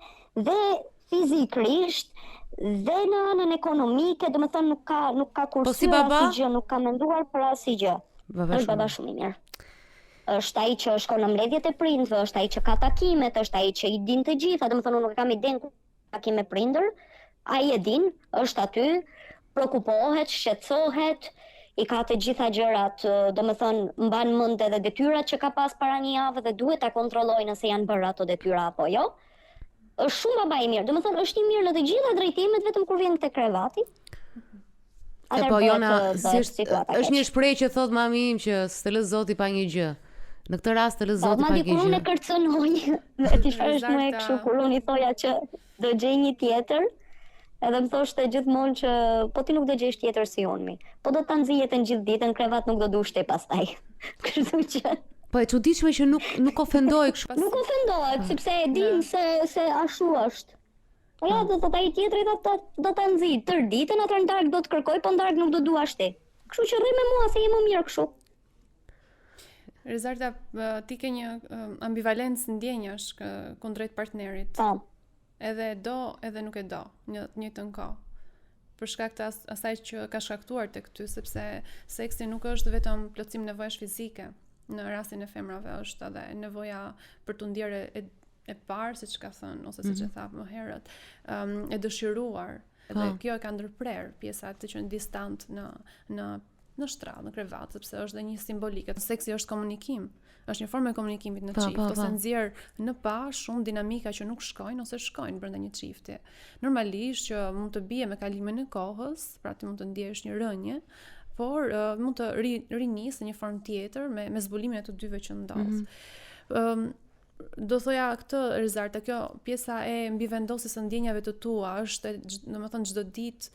dhe fizikisht dhe në anën ekonomike, do të thënë nuk ka kursuar asgjë, nuk ka menduar për asgjë. Është baba shumë i mirë. Është ai që shkon në mbledhjet e prindve, është ai që ka takimet, është ai që i din të gjitha, do të thënë unë nuk kam iden ku takime prindër, ai e din, është aty, prekupohet, shqetësohet, i ka të gjitha gjërat, do të thënë mban mend edhe detyrat që ka pas para një javë dhe duhet ta kontrollojë nëse janë bërë ato detyra apo jo. Është shumë baba i mirë, do të thënë është i mirë në të gjitha drejtimet vetëm kur vjen te krevati. Po Jona, është një shprehje që thot mami im që s'të lë Zoti pa një gjë. Në këtë rast të lë Zoti pa një gjë. Madje kur unë e kërcënoj, ti thash më e kështu kur unë i thoja që do gjej një tjetër, edhe më thoshte gjithmonë që po ti nuk do gjesh tjetër si unë mi. Po do ta nxjiheten gjithë ditën, krevat nuk do dushte pastaj. Kështu që po e çuditshme që nuk ofendoj kështu. Nuk ofendohet sepse e din se ashtu është. Po ja, do të ai tjetri do ta nxjih tër ditën, atë ndark do të kërkoj, po ndark nuk do duash ti. Kështu që rri me mua se je më mirë kështu. Rezarta, ti ke një ambivalencë ndjenjash kundrejt partnerit. Po. Edhe do, edhe nuk e do, në të njëjtën kohë. Për shkak të asaj që ka shkaktuar tek ty, sepse seksi nuk është vetëm plotësim nevojash fizike. Në rastin e femrave është edhe nevoja për të ndjerë e parë, siç ka thënë, ose siç e tha më herët, e dëshiruar. Edhe kjo e ka ndërprer pjesa të qenë distant në shtrallë, në krevat, sepse është dhe një simbolike. Seksi është komunikim. Është një formë e komunikimit në çift, ose nxjerr në pa shumë dinamika që nuk shkojnë ose shkojnë brenda një çifti. Normalisht që mund të bie me kalimin e kohës, pra ti mund të ndjesh një rënje, por mund të rinisë në një formë tjetër me zbulimin e të dyve që ndodh. Do thoja këtë, Rezarta, kjo pjesa e mbivendosjes së ndjenjave të tua është, domethënë çdo ditë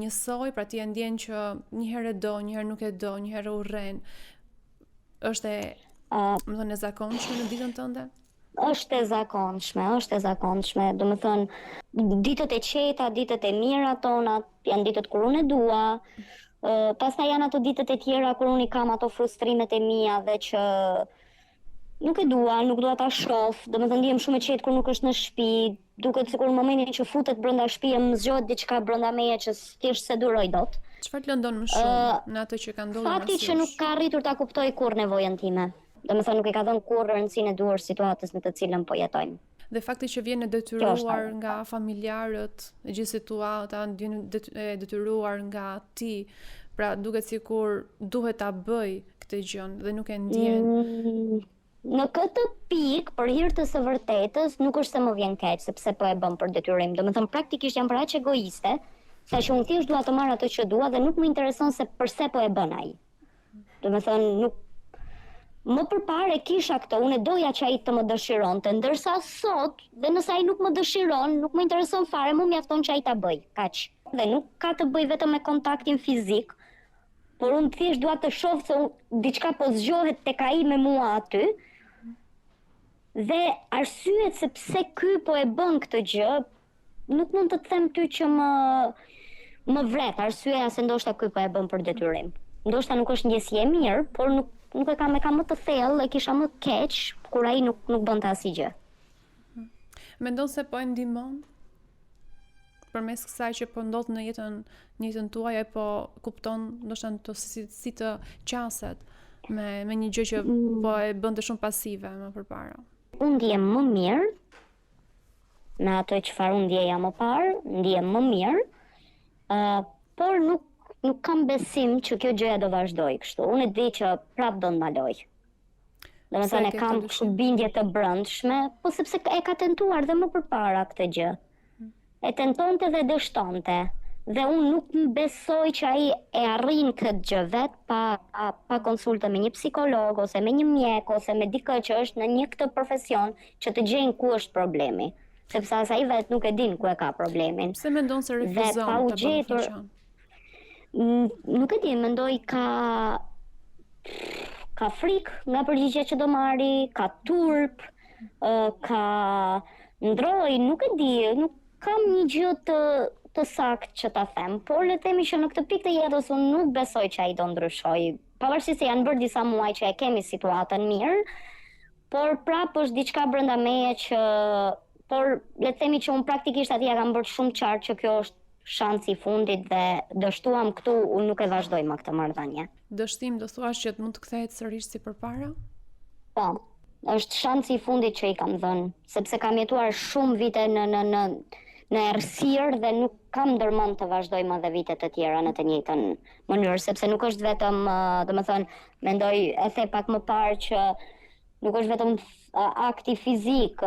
njësoj, pra ti e ndjen që një herë e do, një herë nuk e do, një herë urren. Është më thënë e zakonshme në ditën tënde? Është e zakonshme. Do të thënë ditët e qeta, ditët e mira tona, janë ditët kur unë e dua. Pastaj janë ato ditët e tjera kur unë i kam ato frustrimet e mia dhe që nuk dua ta shoh, do të thënë ndihem shumë e qetë kur nuk është në shtëpi, duket sikur në momentin që futet brenda shtëpisë më zgjohet diçka brenda meje që thjesht se duroj dot. Çfarë të lëndon më shumë në ato që ka ndodhur? Fakti që nuk ka arritur ta kuptoj kurrë nevojën time. Do të thënë nuk i ka dhënë kurrë rëndësinë e duhur situatës në të cilën po jetojmë. Dhe fakti që vjen e detyruar nga familjarët, e gjithë situata vjen e detyruar nga ti, pra duket sikur duhet ta bëj këtë gjë dhe nuk e ndjen. Në këtë pikë, për hir të së vërtetës, nuk është se më vjen keq sepse po e bëm për detyrim. Domethënë praktikisht jam për aq egoiste, saqë unë thjesht dua të marr atë që dua dhe nuk më intereson se pse po e bën ai. Domethënë nuk më përpara kisha këtë, unë doja që ai të më dëshironte, ndërsa sot, dhe nëse ai nuk më dëshiron, nuk më intereson fare, më mjafton që ai ta bëj, kaq. Dhe nuk ka të bëj vetëm me kontaktin fizik, por unë thjesht dua të shoh se diçka po zgjohet tek ai me mua aty. Dhe arsyet se pse ky po e bën këtë gjë, nuk mund të them ty që më vret. Arsyeja se ndoshta ky po e bën për detyrim. Ndoshta nuk është ndjesie e mirë, por nuk e kam më të thellë, e kisha më keq kur ai nuk bënte asgjë. Mendon se po e ndihmon? Përmes kësaj që po ndodh në jetën tuaj, po kupton ndoshta si të qaset me një gjë që po e bënte shumë pasive më përpara. Unë ndjem më mirë me atë çfarë unë ndjeja më parë, ndjem më mirë, por nuk kam besim që kjo gjëja do vazhdoj kështu. Unë e di që prap do ndaloj. Domethënë e kam bindje të brendshme, po sepse e ka tentuar dhe më përpara këtë gjë. E tentonte dhe dështonte. Dhe unë nuk më besoj që ai e arrin këtë gjë vet pa konsultë me një psikolog ose me një mjek ose me dikë që është në një këtë profesion që të gjejnë ku është problemi. Sepse as ai vet nuk e din ku e ka problemin. Pse mendon se refuzon të bëjë funksione? Nuk e di, mendoj ka frikë nga përgjigjet që do marri, ka turp, ka ndroj, nuk e di, nuk kam një gjë të saktë që ta them, por le të themi që në këtë pikë të jetës unë nuk besoj që ai do ndryshoj. Pavarësisht se janë bërë disa muaj që e kemi situatën mirë, por prapë është diçka brenda meje që, por le të themi që unë praktikisht atje kam bërë shumë qartë që kjo është shansi i fundit dhe dështuam këtu, unë nuk e vazhdoj më këtë marrëdhënie. Dështim do thuash që mund të kthehet sërish si përpara? Po, është shansi i fundit që i kam dhënë, sepse kam jetuar shumë vite në errësirë dhe nuk kam ndërmend të vazhdoj më dhe vite të tjera në të njëjtën mënyrë, sepse nuk është vetëm, domethënë, mendoj e the pak më parë që nuk është vetëm akti fizik,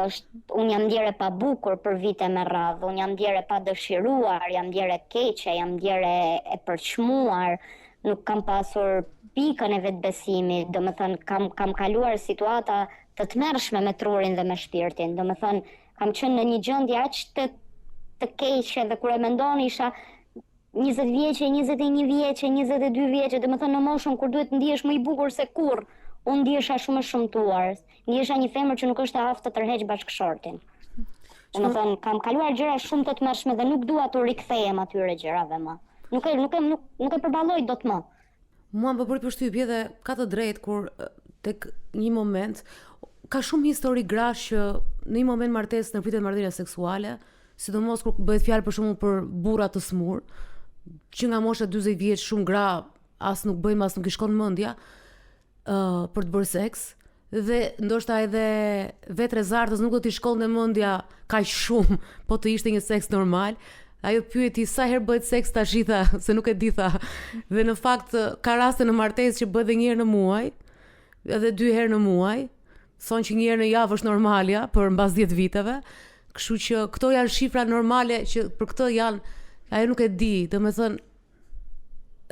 unë jam ndjerë pa bukur për vite me radhë, unë jam ndjerë pa dëshiruar, jam ndjerë keqe, jam ndjerë e përçmuar, nuk kam pasur pikën e vetbesimit, domethënë kam kaluar situata të tmerrshme me trurin dhe me shpirtin, domethënë kam qenë në një gjendje aq të keqe dhe kur e mendon isha 20 vjeqe, 21 vjeqe, 22 vjeqe, domethënë në moshën kur duhet ndihesh më i bukur se kurrë, unë ndihesha shumë e shëmtuar, ndihesha një femër që nuk është e aftë të tërheq bashkëshortin. Domethënë kam kaluar gjëra shumë të tmerrshme dhe nuk dua të rikthehem atyre gjërave më. Nuk e përballoj dot më. Mua më bëri përshtypje dhe ka të drejtë kur tek një moment ka shumë histori grash që në një moment martesë në pritet marrëdhënie seksuale, sidomos kur bëhet fjalë për shembull për burra të smur, që nga mosha 40 vjeç shumë gra as nuk bëjnë, as nuk i shkon mendja për të bërë seks, dhe ndoshta edhe vetë rezartës nuk do t'i shkonte mendja kaq shumë, po të ishte një seks normal. Ajo pyeti sa herë bëhet seks tash i tha, se nuk e di tha. Dhe në fakt ka raste në martesë që bëhet edhe një herë në muaj, edhe 2 herë në muaj. Thonë që një herë në javë është normalja për mbas 10 viteve. Kështu që këto janë shifra normale që për këtë janë, ajo nuk e di, domethënë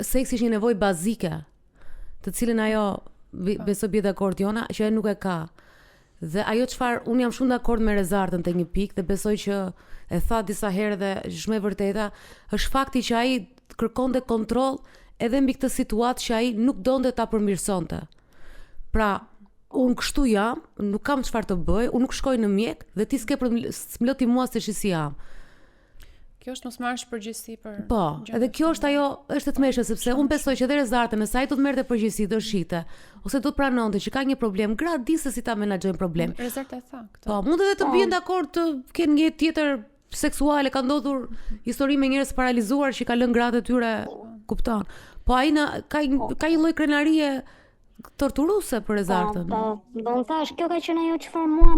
seksi është një nevojë bazike, të cilën ajo besoj bie dakord Jona, që ajo nuk e ka. Dhe ajo çfarë unë jam shumë dakord me Rezartën te një pikë dhe besoj që e tha disa herë dhe është më e vërteta, është fakti që ai kërkonte kontroll edhe mbi këtë situatë që ai nuk donte ta përmirësonte. Pra, unë kështu jam, nuk kam çfarë të bëj, unë nuk shkoj në mjek dhe ti s'ke për s'mloti mua se si jam. Kjo është mos marrësh përgjegjësi për. Po, edhe kjo është ajo, është e tmeshme sepse unë besoj që edhe Rezartën, nëse ai do të merrte përgjegjësi, do shite, ose do të pranonte që ka një problem, gra di se si ta menaxhojnë problemin. Rezarta e tha këtë. Po, mund edhe të bien dakord të kenë një jetë tjetër seksuale, ka ndodhur histori me njerëz paralizuar që ka lënë gratë e tyre, kupton. Po ai ka një lloj krenarie torturuese për Rezartën. Po, do të thash, kjo ka qenë ajo çfarë mua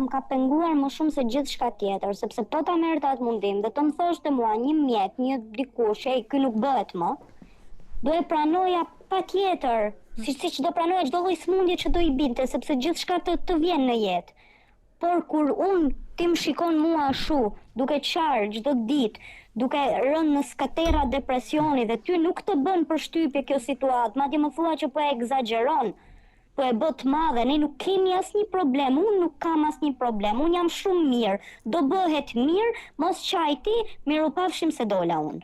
më ka penguar më shumë se gjithçka tjetër, sepse po ta merrte atë mundim dhe të më thoshte mua një mjet, një dikush, ky nuk bëhet më, do e pranoja patjetër, siç do pranoja çdo lloj smundje që do i binte, sepse gjithçka të vjen në jetë. Por kur ti më shikon mua ashtu, duke qarë çdo ditë, duke rënë në skatera depresioni dhe ty nuk të bën përshtypje kjo situatë, madje më thua që po e egzageron, po e bë të madhe, ne nuk kemi asnjë problem, unë nuk kam asnjë problem, unë jam shumë mirë, do bëhet mirë, mos qaj ti, mirupafshim se dola unë.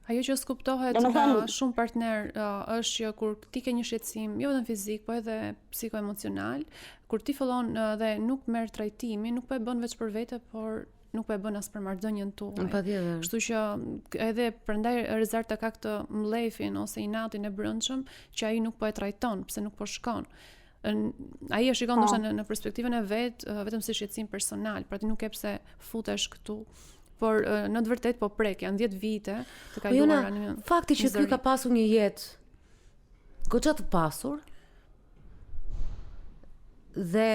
Ajo që skuptohet nga shumë partner është që kur ti ke një shqetësim, jo vetëm fizik, po edhe psikoemocional, kur ti fillon dhe nuk merr trajtimin, nuk po e bën vetëm për vete, por nuk po e bën as për marrëdhënien tuaj. Patjetër. Kështu që edhe prandaj Rezarta ka këtë mllefin ose inatin e brendshëm që ai nuk po e trajton, pse nuk po shkon. Ai e shikon ndoshta në perspektivën e vet, vetëm si shqetësim personal, pra ti nuk e pse futesh këtu. Por në të vërtetë po prek, janë 10 vite të kaluara në. Fakti që ky ka pasur një jetë goxha të pasur dhe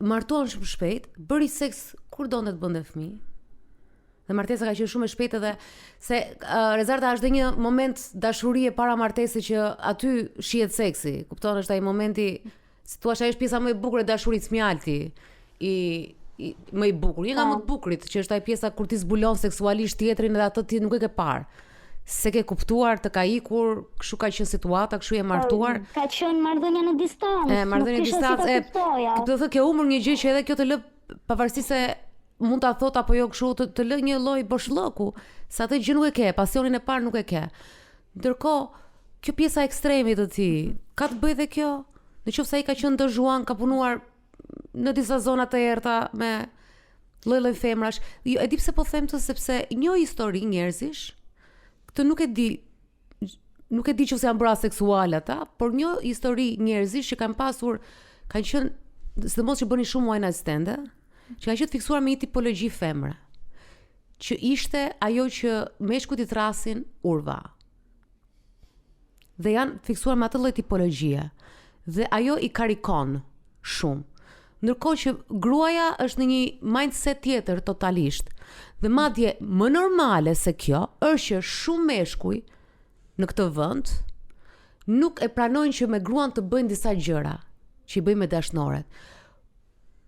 martohen shumë shpejt, bëri seks kur donte të bënte fëmijë. Dhe martesa ka qenë shumë e shpejtë edhe se Rezarta është dhe një moment dashurie para martesës që aty shihet seksi. Kupton, është ai momenti, si thua, ai është pjesa më e bukur e dashurisë mjalti. Më i bukur, një nga më të bukurit, që është ai pjesa kur ti zbulon seksualisht tjetrin dhe atë ti nuk e ke parë. Se ke kuptuar, të ka ikur, kështu ka qenë situata, kështu je martuar. Ka qenë marrëdhënia në distancë. Marrëdhënia në distancë. Do të thotë ke humbur një gjë që edhe kjo të lë, pavarësisht se mund ta thot apo jo kështu, të lë një lloj boshllëku, se atë gjë nuk e ke, pasionin e parë nuk e ke. Ndërkohë, kjo pjesa ekstreme të ti, ka të bëjë dhe kjo? Nëse ai ka qenë dëzhuan, ka punuar në disa zona të errta me lloj-lloj femrash. Jo, e di pse po them të, sepse një histori njerëzish, këtë nuk e di që se janë bërë seksual ata, por një histori njerëzish që kanë qenë, sidomos që bëni shumë one night stand, që kanë qenë të fiksuar me një tipologji femre, që ishte ajo që meshkujt i thrasin urva. Dhe janë fiksuar me atë lloj tipologjie. Dhe ajo i karikon shumë. Ndërkohë që gruaja është në një mindset tjetër totalisht. Dhe madje më normale se kjo është që shumë meshkuj në këtë vend nuk e pranojnë që me gruan të bëjnë disa gjëra që i bëjnë me dashnoret.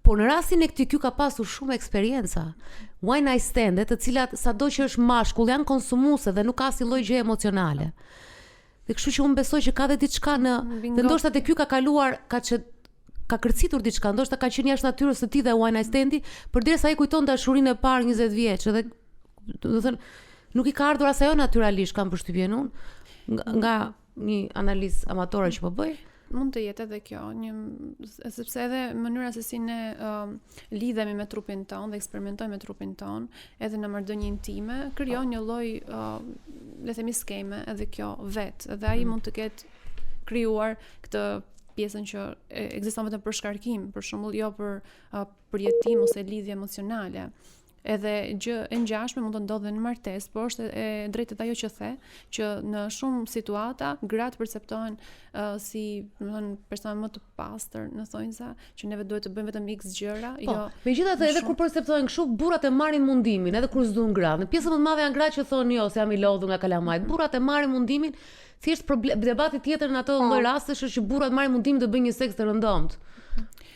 Por në rastin e këtij ky ka pasur shumë eksperjenca. One night stand, të cilat sado që është mashkull janë konsumuese dhe nuk ka asnjë lloj gjë emocionale. Dhe kështu që unë besoj që ka dhe diçka dhe ndoshta te ky ka kaluar, ka kërcitur diçka, ndoshta ka qenë jashtë natyrës së tij dhe one night standi, përderisa ai kujton dashurinë e parë 20 vjeç, edhe do të thënë nuk i ka ardhur as ajo natyralisht, kam përshtypjen unë nga një analizë amatore që po bëj. Mund të jetë edhe kjo, sepse edhe mënyra se si ne lidhemi me trupin ton dhe eksperimentojmë me trupin ton, edhe në marrëdhënie intime, krijon një lloj le të themi skeme, edhe kjo vetë, edhe ai mund të ketë krijuar këtë pjesën që ekziston vetëm për shkarkim, për shembull jo për përjetim ose lidhje emocionale. Edhe gjë e ngjashme mund të ndodhë në martesë, por është e drejtë ajo që the, që në shumë situata gratë perceptohen si, domethënë, persona më të pastër, në thonjza, që neve duhet të bëjmë vetëm X gjëra, jo. Megjithatë edhe kur perceptohen kështu, burrat e marrin mundimin, edhe kur s'duan gratë. Në pjesën më të madhe janë gratë që thonë jo, se jam i lodhur nga kalamajt. Burrat e marrin mundimin, thjesht debati tjetër në ato lloj rastesh është që burrat marrin mundimin të bëjnë një seks të rëndomt.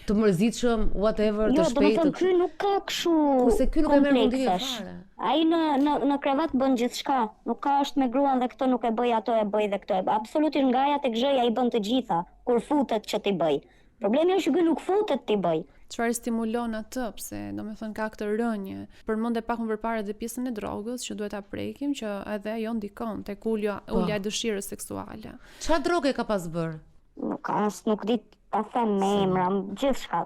Të mërzitshëm, whatever, të shpejtë. Jo, ky nuk ka kështu. Kurse ky nuk e merr mundimin fare. Ai në krevat bën gjithçka. Nuk ka është me gruan dhe këtë nuk e bëj, ato e bëj dhe këtë e bëj. Absolutisht ngaja tek gjëja i bën të gjitha, kur futet që ti bëj. Problemi është që ky nuk futet ti bëj. Çfarë stimulon atë, pse domethënë ka këtë rënje. Përmendë pak më përpara edhe pjesën e drogës që duhet ta prekim, që edhe ajo ndikon tek ulja e dëshirës seksuale. Çfarë droge ka pas bër? Nuk di ta them me emra, gjithçka.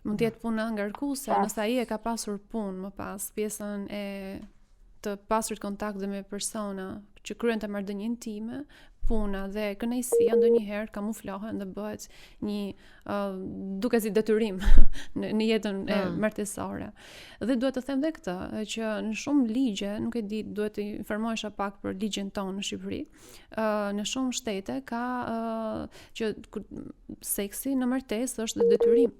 Mund të jetë puna ngarkuese, nëse ai e ka pasur punë më pas, pjesën e të pasurit kontakt dhe me persona që kryen të marrëdhënie intime, puna dhe kënaqësia ndonjëherë kamuflohen dhe bëhet një duke si detyrim në jetën e martesore. Dhe duhet të them edhe këtë, që në shumë ligje, nuk e di, duhet të informohesha pak për ligjen tonë në Shqipëri. Në shumë shtete ka që seksi në martesë është detyrim,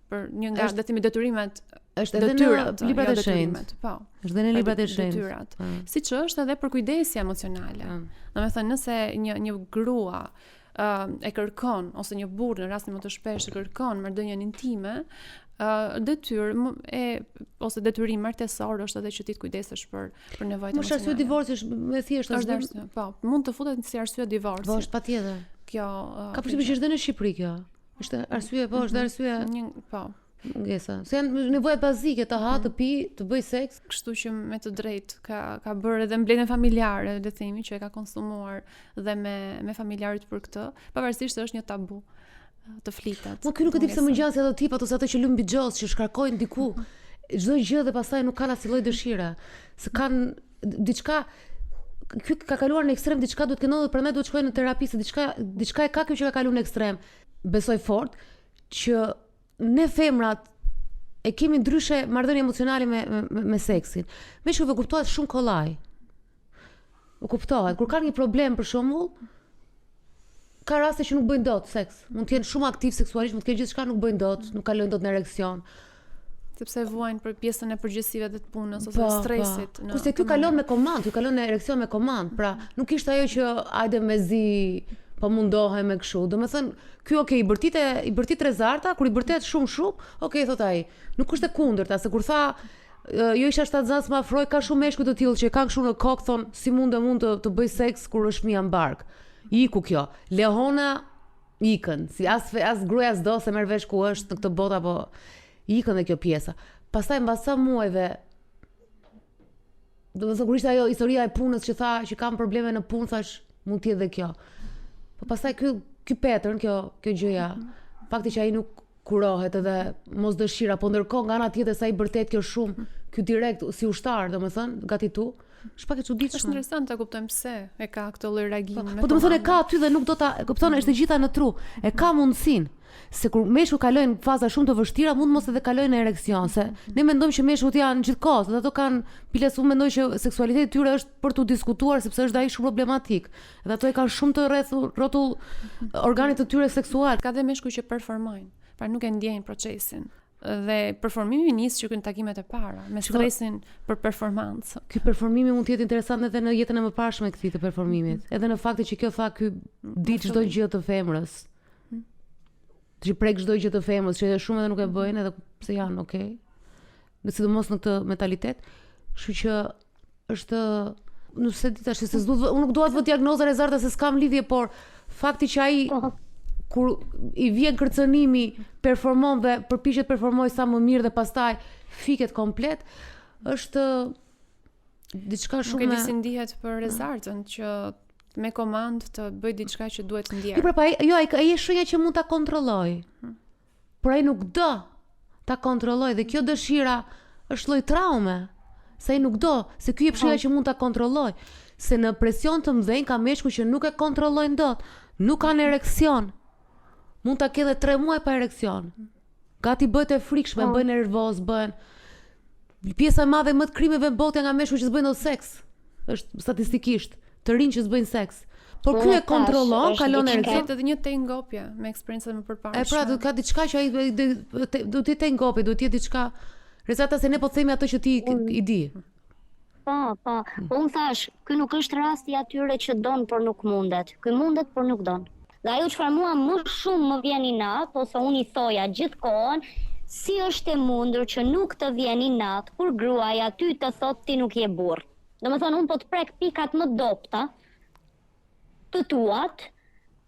për një nga detyrimet është edhe në librat e shenjtë. Po. Është edhe në librat e shenjtë. Siç është edhe për kujdesja emocionale. Domethënë nëse një grua e kërkon ose një burr në rastin më të shpeshtë kërkon marrëdhënien intime, detyrë ose detyrim martesor është edhe që ti të kujdesesh për nevojat emocionale. Mos arsye divorci është më thjesht është arsye. Po, mund të futet si arsye divorci. Po, është patjetër. Kjo ka përshtypjen që është edhe në Shqipëri kjo. Është arsye, po, është arsye. Po. Ngesa. Se janë nevojat bazike, të ha, të pi, të bëj seks. Kështu që me të drejtë ka bërë edhe mbledhjen familjare, le të themi, që e ka konsumuar dhe me familjarët për këtë, pavarësisht se është një tabu të flitet. Po ky nuk e di pse më ngjan si ato tipat ose ato që lëm bixhos, që shkarkojnë diku çdo gjë dhe pastaj nuk kanë asnjë lloj dëshire. Se kanë diçka, ky ka kaluar në ekstrem, diçka duhet të ndodhë, prandaj duhet të shkojnë në terapi, se diçka e ka kjo që ka kaluar në ekstrem. Besoj fort që ne femrat e kemi ndryshe marrëdhënie emocionale me seksin. Meshkujve kuptohet shumë kollaj. U kuptohet kur kanë një problem për shembull, ka raste që nuk bëjnë dot seks. Mund të jenë shumë aktiv seksualisht, mund të kenë gjithçka nuk bëjnë dot, nuk kalojnë dot në ereksion. Sepse vuajnë për pjesën e përgjithësive të punës ose stresit. Kurse ky kalon me komand, ky kalon në ereksion me komand. Pra, nuk ishte ajo që hajde mezi po mundohem me kështu. Domethënë, ky i bërtit rezarta, kur i bërtet shumë, thot ai. Nuk është e kundërta, se kur tha jo isha shtatzans më afroj, ka shumë meshkuj të tillë që kanë kështu në kokë, thon si mund të bëj seks kur është fëmia në bark. Iku kjo. Lehona ikën. Si as gruaja s'do se merr vesh ku është në këtë botë apo ikën dhe kjo pjesa. Pastaj mbas sa muajve, domethënë kur ishte ajo historia e punës që tha që kam probleme në punë, thash mund të jetë dhe kjo. Po pastaj ky pattern, kjo gjëja, fakti që ai nuk kurohet edhe mos dëshira, po ndërkohë nga ana tjetër sa i bërtet kjo shumë, ky direkt si ushtar, domethënë gatitu, është pak e çuditshme. Është interesant ta kuptojmë pse e ka këtë lloj reagimi. Po domethënë e ka aty dhe nuk do ta kupton, është e gjitha në tru. E ka mundsinë. Se kur meshkujt kalojnë faza shumë të vështira, mund mos edhe kalojnë në ereksion, se ne mendojmë që meshkujt janë gjithkohës, dhe ato kanë pilesu mendoj që seksualiteti i tyre është për të diskutuar sepse është ai shumë problematik. Dhe ato e kanë shumë të rrotull organit të tyre seksual. Ka dhe meshkuj që performojnë, pra nuk e ndjejnë procesin. Dhe performimi nis që në takimet e para, me stresin për performancë. Ky performimi mund të jetë interesant edhe në jetën e mëparshme e këtij të performimit, edhe në faktin që kjo tha ky di çdo gjë të femrës. Që prek çdo gjë të femrës, që shumë edhe nuk e bëjnë, edhe pse janë okay. Në sidomos në këtë mentalitet, kështu që është, nuk se di tash se unë nuk dua të vë diagnozën e zarta se s'kam lidhje, por fakti që ai kur i vjen kërcënimi, performon dhe përpiqet performoj sa më mirë dhe pastaj fiket komplet, është diçka shumë. Nuk e di si ndihet për rezartën që me komand të bëj diçka që duhet ndjerë. Pra, ai është shenja që mund ta kontrolloj. Por ai nuk do ta kontrolloj dhe kjo dëshira është lloj traume. Se ai nuk do, se ky jep shenja që mund ta kontrolloj. Se në presion të mëdhenj ka meshkuj që nuk e kontrollojnë dot, nuk kanë ereksion. Mund ta ketë 3 muaj pa ereksion. Gati bëhet e frikshme, bëhen nervoz, bëhen pjesa e madhe më të krimeve në botë nga meshkuj që s'bëjnë dot seks. Është statistikisht të rinj që s'bëjnë seks. Por ky e kontrollon, kalon ereksion. Ka edhe një tengopje me eksperiencë më përparshme. Pra, do ka diçka që ai do të tengopje, do të jetë diçka rezata se ne po themi ato që ti i di. Po. Unë thash, ky nuk është rasti atyre që don por nuk mundet. Ky mundet por nuk don. Dhe ajo çfarë mua më shumë më vjen i nat, ose unë i thoja gjithkohën, si është e mundur që nuk të vjen i nat kur gruaja ty të thotë ti nuk je burr. Domethënë unë po të prek pikat më dopta të tuat,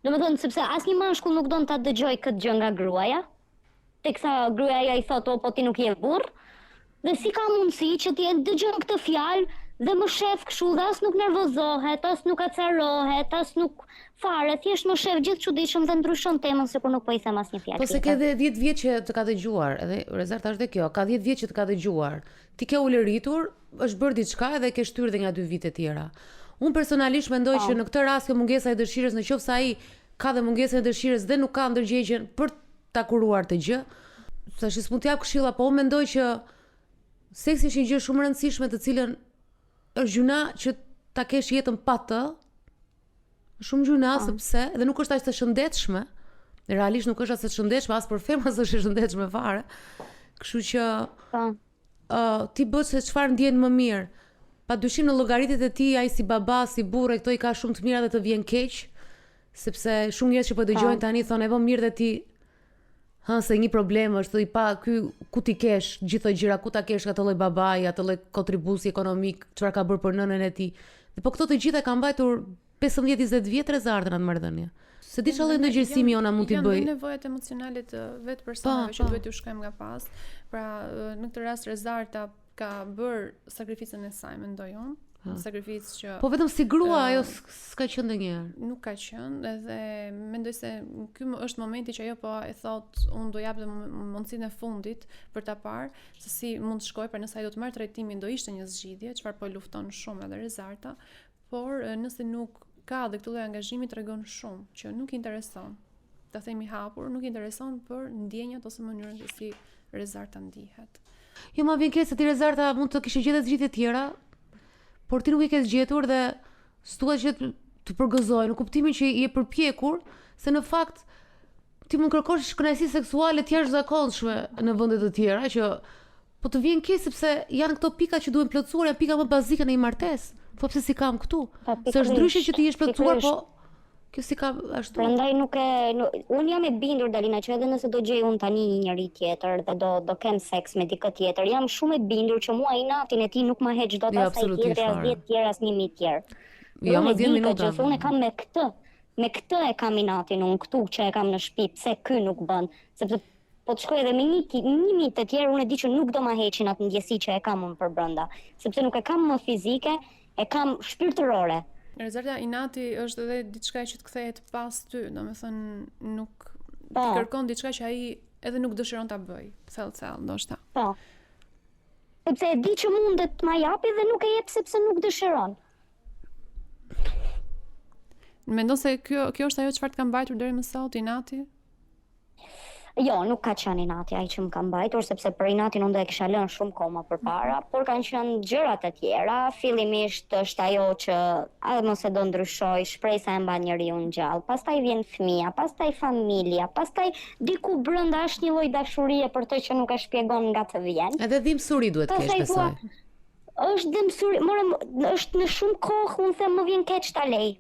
domethënë sepse asnjë mashkull nuk don ta dëgjoj këtë gjë nga gruaja, teksa gruaja i thotë po ti nuk je burr, dhe si ka mundësi që ti e dëgjon këtë fjalë dhe më shef kështu dhe as nuk nervozohet, as nuk acarohet, as nuk fare, thjesht më shef gjithë çuditshëm dhe ndryshon temën se kur nuk po i them asnjë fjalë. Po se ke edhe 10 vjet që të ka dëgjuar, edhe rezerta është dhe kjo, ka 10 vjet që të ka dëgjuar. Ti ke ulëritur, është bërë diçka edhe ke shtyr dhe nga 2 vite tjera. Unë personalisht mendoj që në këtë rast kjo mungesa e dëshirës, nëse ai ka dhe mungesën e dëshirës dhe nuk ka ndërgjegjen për ta kuruar të gjë, tash s'mund të jap këshilla, po unë mendoj që seksi është një gjë shumë e rëndësishme të cilën është gjuna që ta kesh jetën pa të. Shumë gjuna sepse dhe nuk është as e shëndetshme. Realisht nuk është as e shëndetshme, as për femra s'është e shëndetshme fare. Kështu që ti bëj se çfarë ndjen më mirë. Padyshim në llogaritet e tij ai si baba, si burrë, këto i ka shumë të mira dhe të vjen keq, sepse shumë njerëz që po dëgjojnë tani thonë e po mirë dhe ti se një problem është i pa ky ku ti kesh gjithë gjëra, ku ta kesh atë lloj babai, atë lloj kontribusi ekonomik, çfarë ka bërë për nënën e tij. Dhe po këto të gjitha kanë mbajtur 15-20 vjet rezartën atë marrëdhënie. Se di çfarë ndërgjegjësimi ona mund t'i bëj. Janë nevojat emocionale të vetë personave që duhet t'u shkojmë nga pas. Pra në këtë rast rezarta ka bërë sakrificën e saj, mendoj unë. Sakrificë që po vetëm si grua ajo s'ka qenë ndonjëherë. Nuk ka qenë, edhe mendoj se ky është momenti që ajo po e thot, unë do jap mundësinë e fundit për ta parë se si mund të shkojë, për nëse ai do të marrë trajtimin do ishte një zgjidhje, çfarë po lufton shumë edhe rezarta, por nëse nuk ka dhe këtë lloj angazhimi tregon shumë që nuk i intereson. Ta themi hapur, nuk i intereson për ndjenjat ose mënyrën se si rezarta ndihet. Jo, ma vjen keq se ti rezarta mund të kishe gjetur zgjidhje tjera, por ti nuk i ke zgjetur dhe s'duhet që të përgëzojë, në kuptimin që i e përpjekur se në fakt ti mund kërkosh kënaqësi seksuale të jashtëzakonshme në vende të tjera që po të vjen keq sepse janë këto pika që duhen plotësuar, janë pika më bazike në një martesë. Po pse si kam këtu? Se është ndryshe që ti jesh plotësuar, po kjo si ka ashtu. Prandaj unë jam e bindur Dalina që edhe nëse do gjej unë tani një njeri tjetër dhe do kem seks me dikë tjetër, jam shumë e bindur që mua inatin e tij nuk më heq dot as ai tjetër as 10 tjerë as 1000 tjerë. Ja më 10 minuta. Unë kam me këtë e kam inatin unë këtu që e kam në shtëpi, pse ky nuk bën, sepse po të shkoj edhe me një të tjerë, unë e di që nuk do ma heqin atë ndjesi që e kam unë për brenda, sepse nuk e kam më fizike, e kam shpirtërore. Rezervja inati është edhe diçka që të kthehet pas ty, domethënë nuk të kërkon diçka që ai edhe nuk dëshiron ta bëj, thellë ndoshta. Po. Sepse e di që mundet të ma japi dhe nuk e jep sepse nuk dëshiron. Mendon se kjo është ajo çfarë të ka mbajtur deri më sot inati? Jo, nuk ka qenë inati ai që më ka mbajtur, sepse për inatin unë do e kisha lënë shumë kohë përpara, por kanë qenë gjërat e tjera. Fillimisht është ajo që mos e do ndryshoj, shpresa e mban njeriu gjallë, pastaj vjen fëmia, pastaj familja, pastaj diku brenda është një lloj dashurie për të që nuk e shpjegon nga të vjen. Edhe dhimbësuri duhet kesh besoj. Është dhimbësuri, është në shumë kohë unë them më vjen keq ta lej.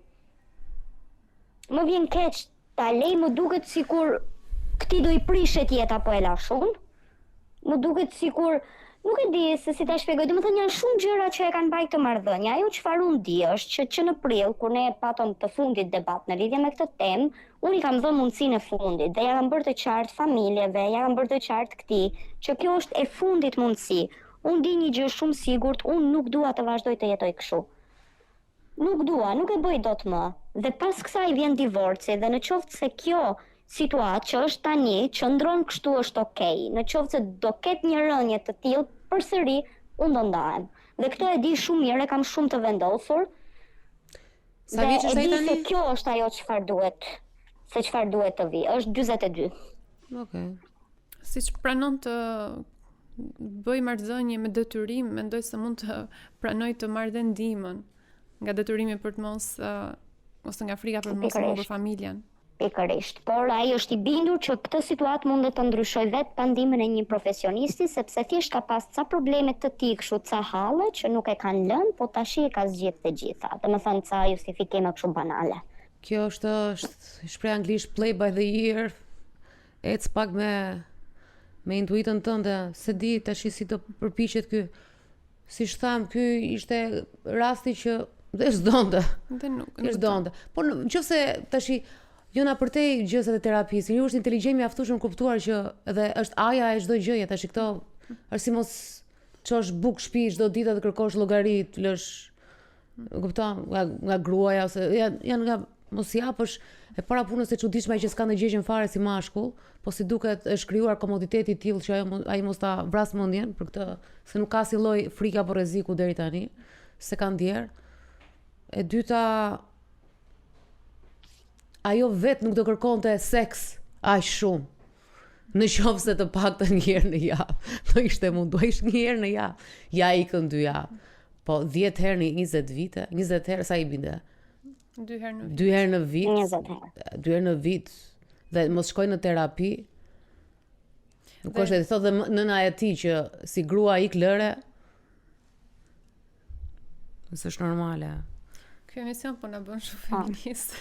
Më vjen keq ta lej, më duket sikur këti do i prishet jeta po e la shumë. Më duket sikur, nuk e di se si ta shpjegoj, domethënë janë shumë gjëra që e kanë bajtë të marrëdhënia. Ajo çfarë unë di është që në prill, kur ne patëm të fundit debat në lidhje me këtë temë, unë i kam dhënë mundësinë e fundit dhe ja kam bërë të qartë familjeve, ja kam bërë të qartë këtij, që kjo është e fundit mundësi. Unë di një gjë shumë sigurt, unë nuk dua të vazhdoj të jetoj kështu. Nuk dua, nuk e bëj dot më. Dhe pas kësaj vjen divorci dhe në qoftë se kjo situatë që është tani, qëndron kështu është okej. Në qoftë se do ketë një rënje të tillë, përsëri unë do ndahem. Dhe këtë e di shumë mirë, e kam shumë të vendosur. Sa vjeç është ai tani? Dhe e di se kjo është ajo çfarë duhet të vi. Është 42. Okej. Siç pranon të bëj marrëdhënie me detyrim, mendoj se mund të pranoj të marrë dhe ndihmën nga detyrimi për të mos ose nga frika për të mos humbur familjen. Pikërisht, por ai është i bindur që këtë situatë mund të ndryshoj vetë pa ndihmën e një profesionisti, sepse thjesht ka pas ca probleme të tij, kështu ca halle që nuk e kanë lënë, po tash e ka zgjidhur të gjitha. Domethënë ca justifikime kështu banale. Kjo është shpreh anglisht play by the ear. Ec pak me intuitën tënde, se di tash si do përpiqet ky. Siç tham, ky ishte rasti që s'donte. Nuk donte. Po nëse tash Jona përtej gjësat e terapisë, ju është inteligjent mjaftueshëm kuptuar që edhe është aja e çdo gjëje, tash këto është si mos çosh buk shtëpi çdo ditë të kërkosh llogari, të lësh, kupton, nga gruaja ose janë nga mos i japësh e para punës e çuditshme që s'ka ndonjë gjë fare si mashkull, po si duket është krijuar komoditeti i tillë që ai mos ta vras mendjen për këtë, se nuk ka si lloj frika apo rreziku deri tani, se ka ndier. E dyta, ajo vetë nuk do kërkonte seks aq shumë. Në qoftë se të paktën një herë në javë. Do ishte munduar një herë në javë. Ja ikën 2 javë. Po 10 herë në 20 vite, 20 herë sa i binde? 2 herë në vit. 2 herë në vit. 20 herë. 2 herë në vit. Dhe mos shkoj në terapi. Nuk është e thotë dhe nëna e tij që si grua ik lëre. Është normale. Kjo emision po na bën shumë feminist.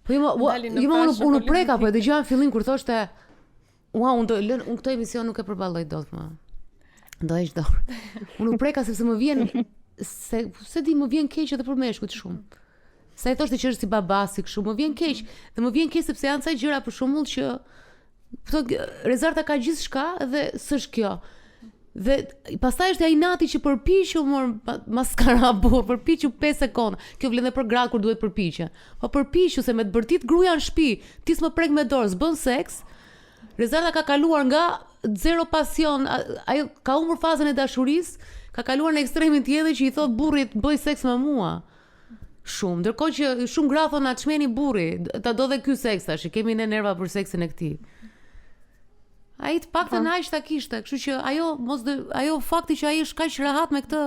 Po unë preka, po e dëgjova në fillim kur thoshte, unë këtë emision nuk e përballoj dot më. Do heq dorë. Unë preka sepse më vjen se di më vjen keq edhe për meshkujt shumë. Sa i thoshte që është si babasi kështu, më vjen keq. Dhe më vjen keq sepse janë ca gjëra për shembull që Rezarta ka gjithçka dhe s'është kjo. Dhe pastaj është ai nati që përpiqu maskara burr, përpiqu 5 sekonda. Kjo vlen edhe për gratë kur duhet përpiqen. Po përpiqu se me të bërtit gruaja në shtëpi, ti s'më prek me dorë, s'bën seks. Rezarta ka kaluar nga zero pasion, ajo ka humbur fazën e dashurisë, ka kaluar në ekstremin tjetër që i thot burrit bëj seks me mua. Shumë, ndërkohë që shumë gra thonë na çmeni burri, ta do dhe ky seks tash, kemi ne nerva për seksin e këtij. Ai të paktën aq ta kishte, kështu që ajo fakti që ai është kaq rehat me këtë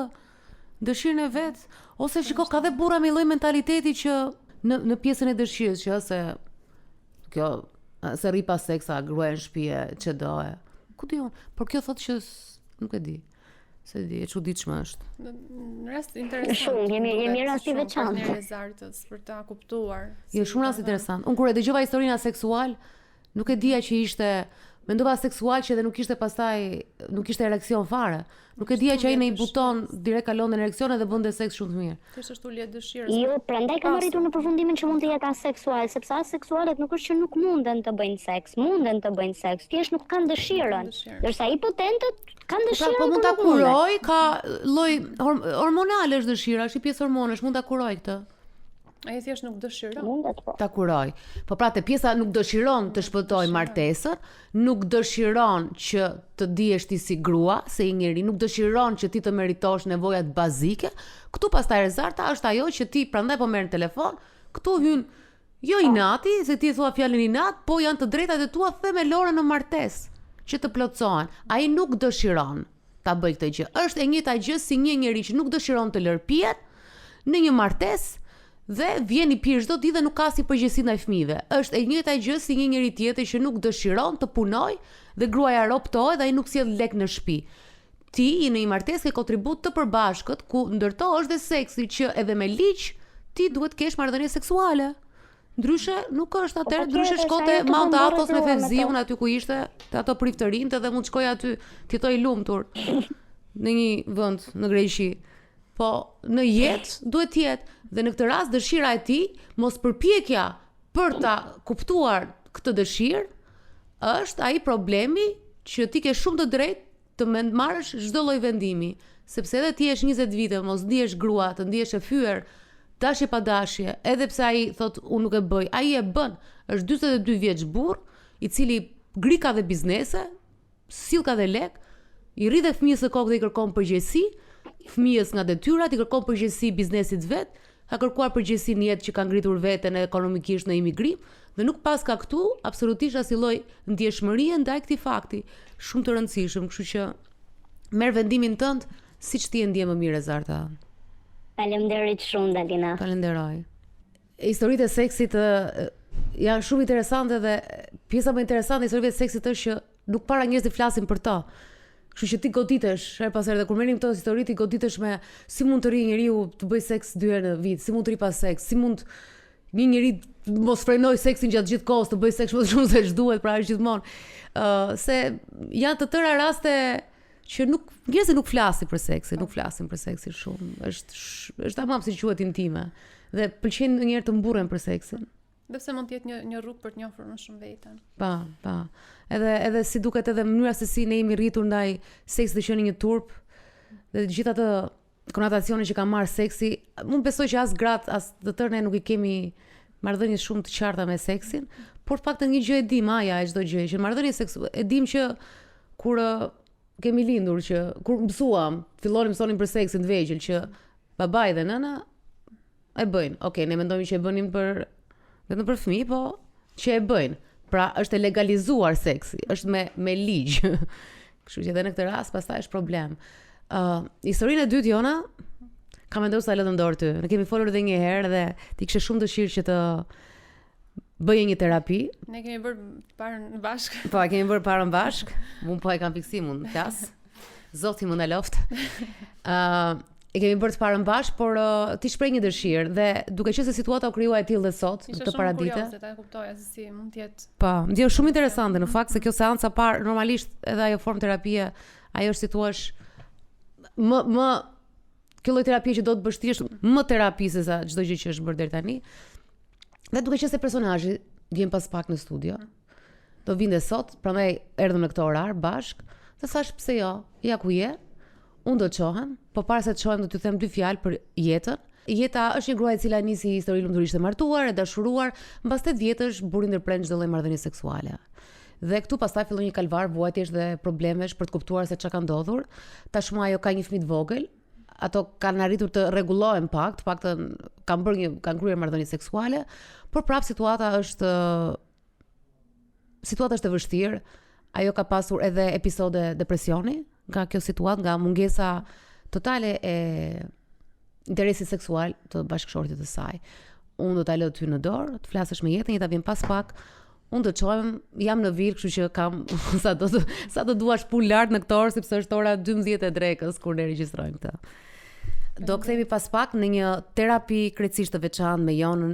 dëshirën e vet, Ose shiko, ka dhe burra me lloj mentaliteti që në pjesën e dëshirës që se kjo se rri pas seksa, gruaja në shtëpi çdo e. Ku di unë? Por kjo thotë që nuk e di. Se di, e çuditshme është. Në rast interesant. Shumë, jemi rasti veçantë. Partnerë zartës për ta kuptuar. Jo, shumë rasti interesant. Unë kur e dëgjova historinë seksual, nuk e dija që ishte mendova seksual që edhe nuk ishte ereksion fare. Nuk e dija që ai në një buton direkt kalon në ereksion edhe bën seks shumë të mirë. Thjesht është ulje dëshirës. Jo, prandaj kam arritur në përfundimin që mund të jetë aseksual, sepse aseksualet nuk është që nuk munden të bëjnë seks, thjesht nuk kanë dëshirën. Ndërsa impotentët kanë dëshirën. Po mund ta kuroj, ka lloj hormonale është dëshira, është një pjesë hormonesh, mund ta kuroj këtë. Ai thjesht nuk dëshiron. Mundet po. Ta kuroj. Po pra te pjesa nuk dëshiron të shpëtoj martesën, nuk dëshiron që të dihesh ti si grua, se i njeri, nuk dëshiron që ti të meritosh nevojat bazike. Këtu pastaj rezarta është ajo që ti prandaj po merr në telefon, këtu hyn jo inati, se ti thua fjalën inat, po janë të drejtat e tua themelore në martesë që të plotësohen. Ai nuk dëshiron ta bëj këtë gjë. Është e njëjta gjë si një njeri që nuk dëshiron të lërpihet në një martesë dhe vjen i pirë çdo ditë dhe nuk ka si përgjegjësi ndaj fëmijëve. Është e njëjta gjë si një njeri tjetër që nuk dëshiron të punojë dhe gruaja roptohet dhe ai nuk sjell lek në shtëpi. Ti në një martesë ke kontribut të përbashkët ku ndërtohesh dhe seksi që edhe me ligj ti duhet të kesh marrëdhënie seksuale. Ndryshe nuk është atëherë, ndryshe shkote Mount Athos me Fevziun aty ku ishte, te ato priftërinjtë dhe mund shkoj aty, ti toj lumtur në një vend në Greqi. Po në jetë duhet të jetë dhe në këtë rast dëshira e tij, mos përpjekja për ta kuptuar këtë dëshirë është ai problemi që ti ke shumë të drejtë të marrësh çdo lloj vendimi, sepse edhe ti je 20 vite, mos ndihesh grua, të ndihesh e fyer, dashje pa dashje, edhe pse ai thot unë nuk e bëj, ai e bën. Është 42 vjeç burr, i cili gri ka dhe biznese, sill ka dhe lek, i rri dhe fëmijës së kokë dhe i kërkon përgjegjësi, fëmijës nga detyrat, i kërkon përgjegjësi biznesit vet, ka kërkuar përgjegjësi në jetë që ka ngritur veten ekonomikisht në imigrim dhe nuk pas ka këtu absolutisht asnjë lloj ndjeshmërie ndaj këtij fakti. Shumë të rëndësishëm, kështu që merr vendimin tënd siç ti e ndje më mirë Zarta. Faleminderit shumë Dalina. Falenderoj. Historitë e seksit janë shumë interesante dhe pjesa më interesante e historive të seksit është që nuk para njerëz të flasin për to. Kështu që ti goditesh her pas here dhe kur merrim këto histori ti goditesh me si mund të rri njeriu të bëj seks 2 herë në vit, si mund të rri pas seks, si mund një njeri mos frenoj seksin gjatë gjithë kohës, të bëj seks më shumë se ç'duhet, pra është gjithmonë. Se janë të tëra raste që njerëzit nuk flasin për seksin, shumë. Është tamam si quhet intime dhe pëlqen ndonjëherë të mburren për seksin. Dhe pse mund të jetë një rrugë për të njohur më shumë veten. Pa. Edhe si duket edhe mënyra se si ne jemi rritur ndaj seksit të qenë një turp dhe gjithë ato konotacione që ka marrë seksi, unë besoj që as gratë as të tërë ne nuk i kemi marrëdhënie shumë të qarta me seksin, por paktën një gjë e dim aja e çdo gjë, që marrëdhënie seksuale e dim që kur kemi lindur që kur mësuam, fillonim mësonin për seksin të vegjël që babai dhe nëna e bëjnë. Okej, ne mendojmë që e bënin vetëm për fëmijë, po që e bëjnë. Pra është e legalizuar seksi, është me ligj. Kështu që edhe në këtë rast pastaj është problem. Historinë e dytë Jona, kam menduar sa lëndë dorë ty. Ne kemi folur edhe një herë dhe ti kishe shumë dëshirë që të bëje një terapi. Ne kemi bërë parën bashkë. Po, e kemi bërë parën bashkë. Unë po e kam fiksim, unë flas. Zoti më ndaloft. E kemi bërë të parën bashkë, por ti shpreh një dëshirë dhe duke qenë se situata u krijuar e tillë dhe sot, të paradite. Ishte shumë kurioze ta kuptoja se si mund të jetë. Po, ndjej shumë interesante në fakt se kjo seanca parë normalisht edhe ajo formë terapie, ajo është si thua më kjo lloj terapie që do të bësh ti është më terapi se sa çdo gjë që është bërë deri tani. Dhe duke qenë se personazhi vjen pas pak në studio, do vinte sot, prandaj erdhëm në këtë orar bashk, dhe thash pse jo, ja ku je. Unë do të qohem, po para se të qohem do t'ju them 2 fjalë për jetën. Jeta është një grua e cila nisi histori lumturisht e martuar, e dashuruar, mbas 8 vjetësh burri ndërpren çdo lloj marrëdhënie seksuale. Dhe këtu pastaj fillon një kalvar vuajtjesh dhe problemesh për të kuptuar se çka ka ndodhur. Tashmë ajo ka një fëmijë të vogël, ato kanë arritur të rregullohen pak, të paktën kanë kryer marrëdhënie seksuale, por prap situata është e vështirë. Ajo ka pasur edhe episode depresioni nga kjo situatë, nga mungesa totale e interesi seksual të bashkëshortit të saj. Unë do ta lë ty në dorë, të flasësh me jetën, jeta vjen pas pak. Unë të çojm, jam në vir, kështu që kam sa do duash pul lart në këtë orë sepse është ora 12 e drekës kur ne regjistrojmë këtë. Do kthehemi pas pak në një terapi krejtësisht të veçantë me Jonën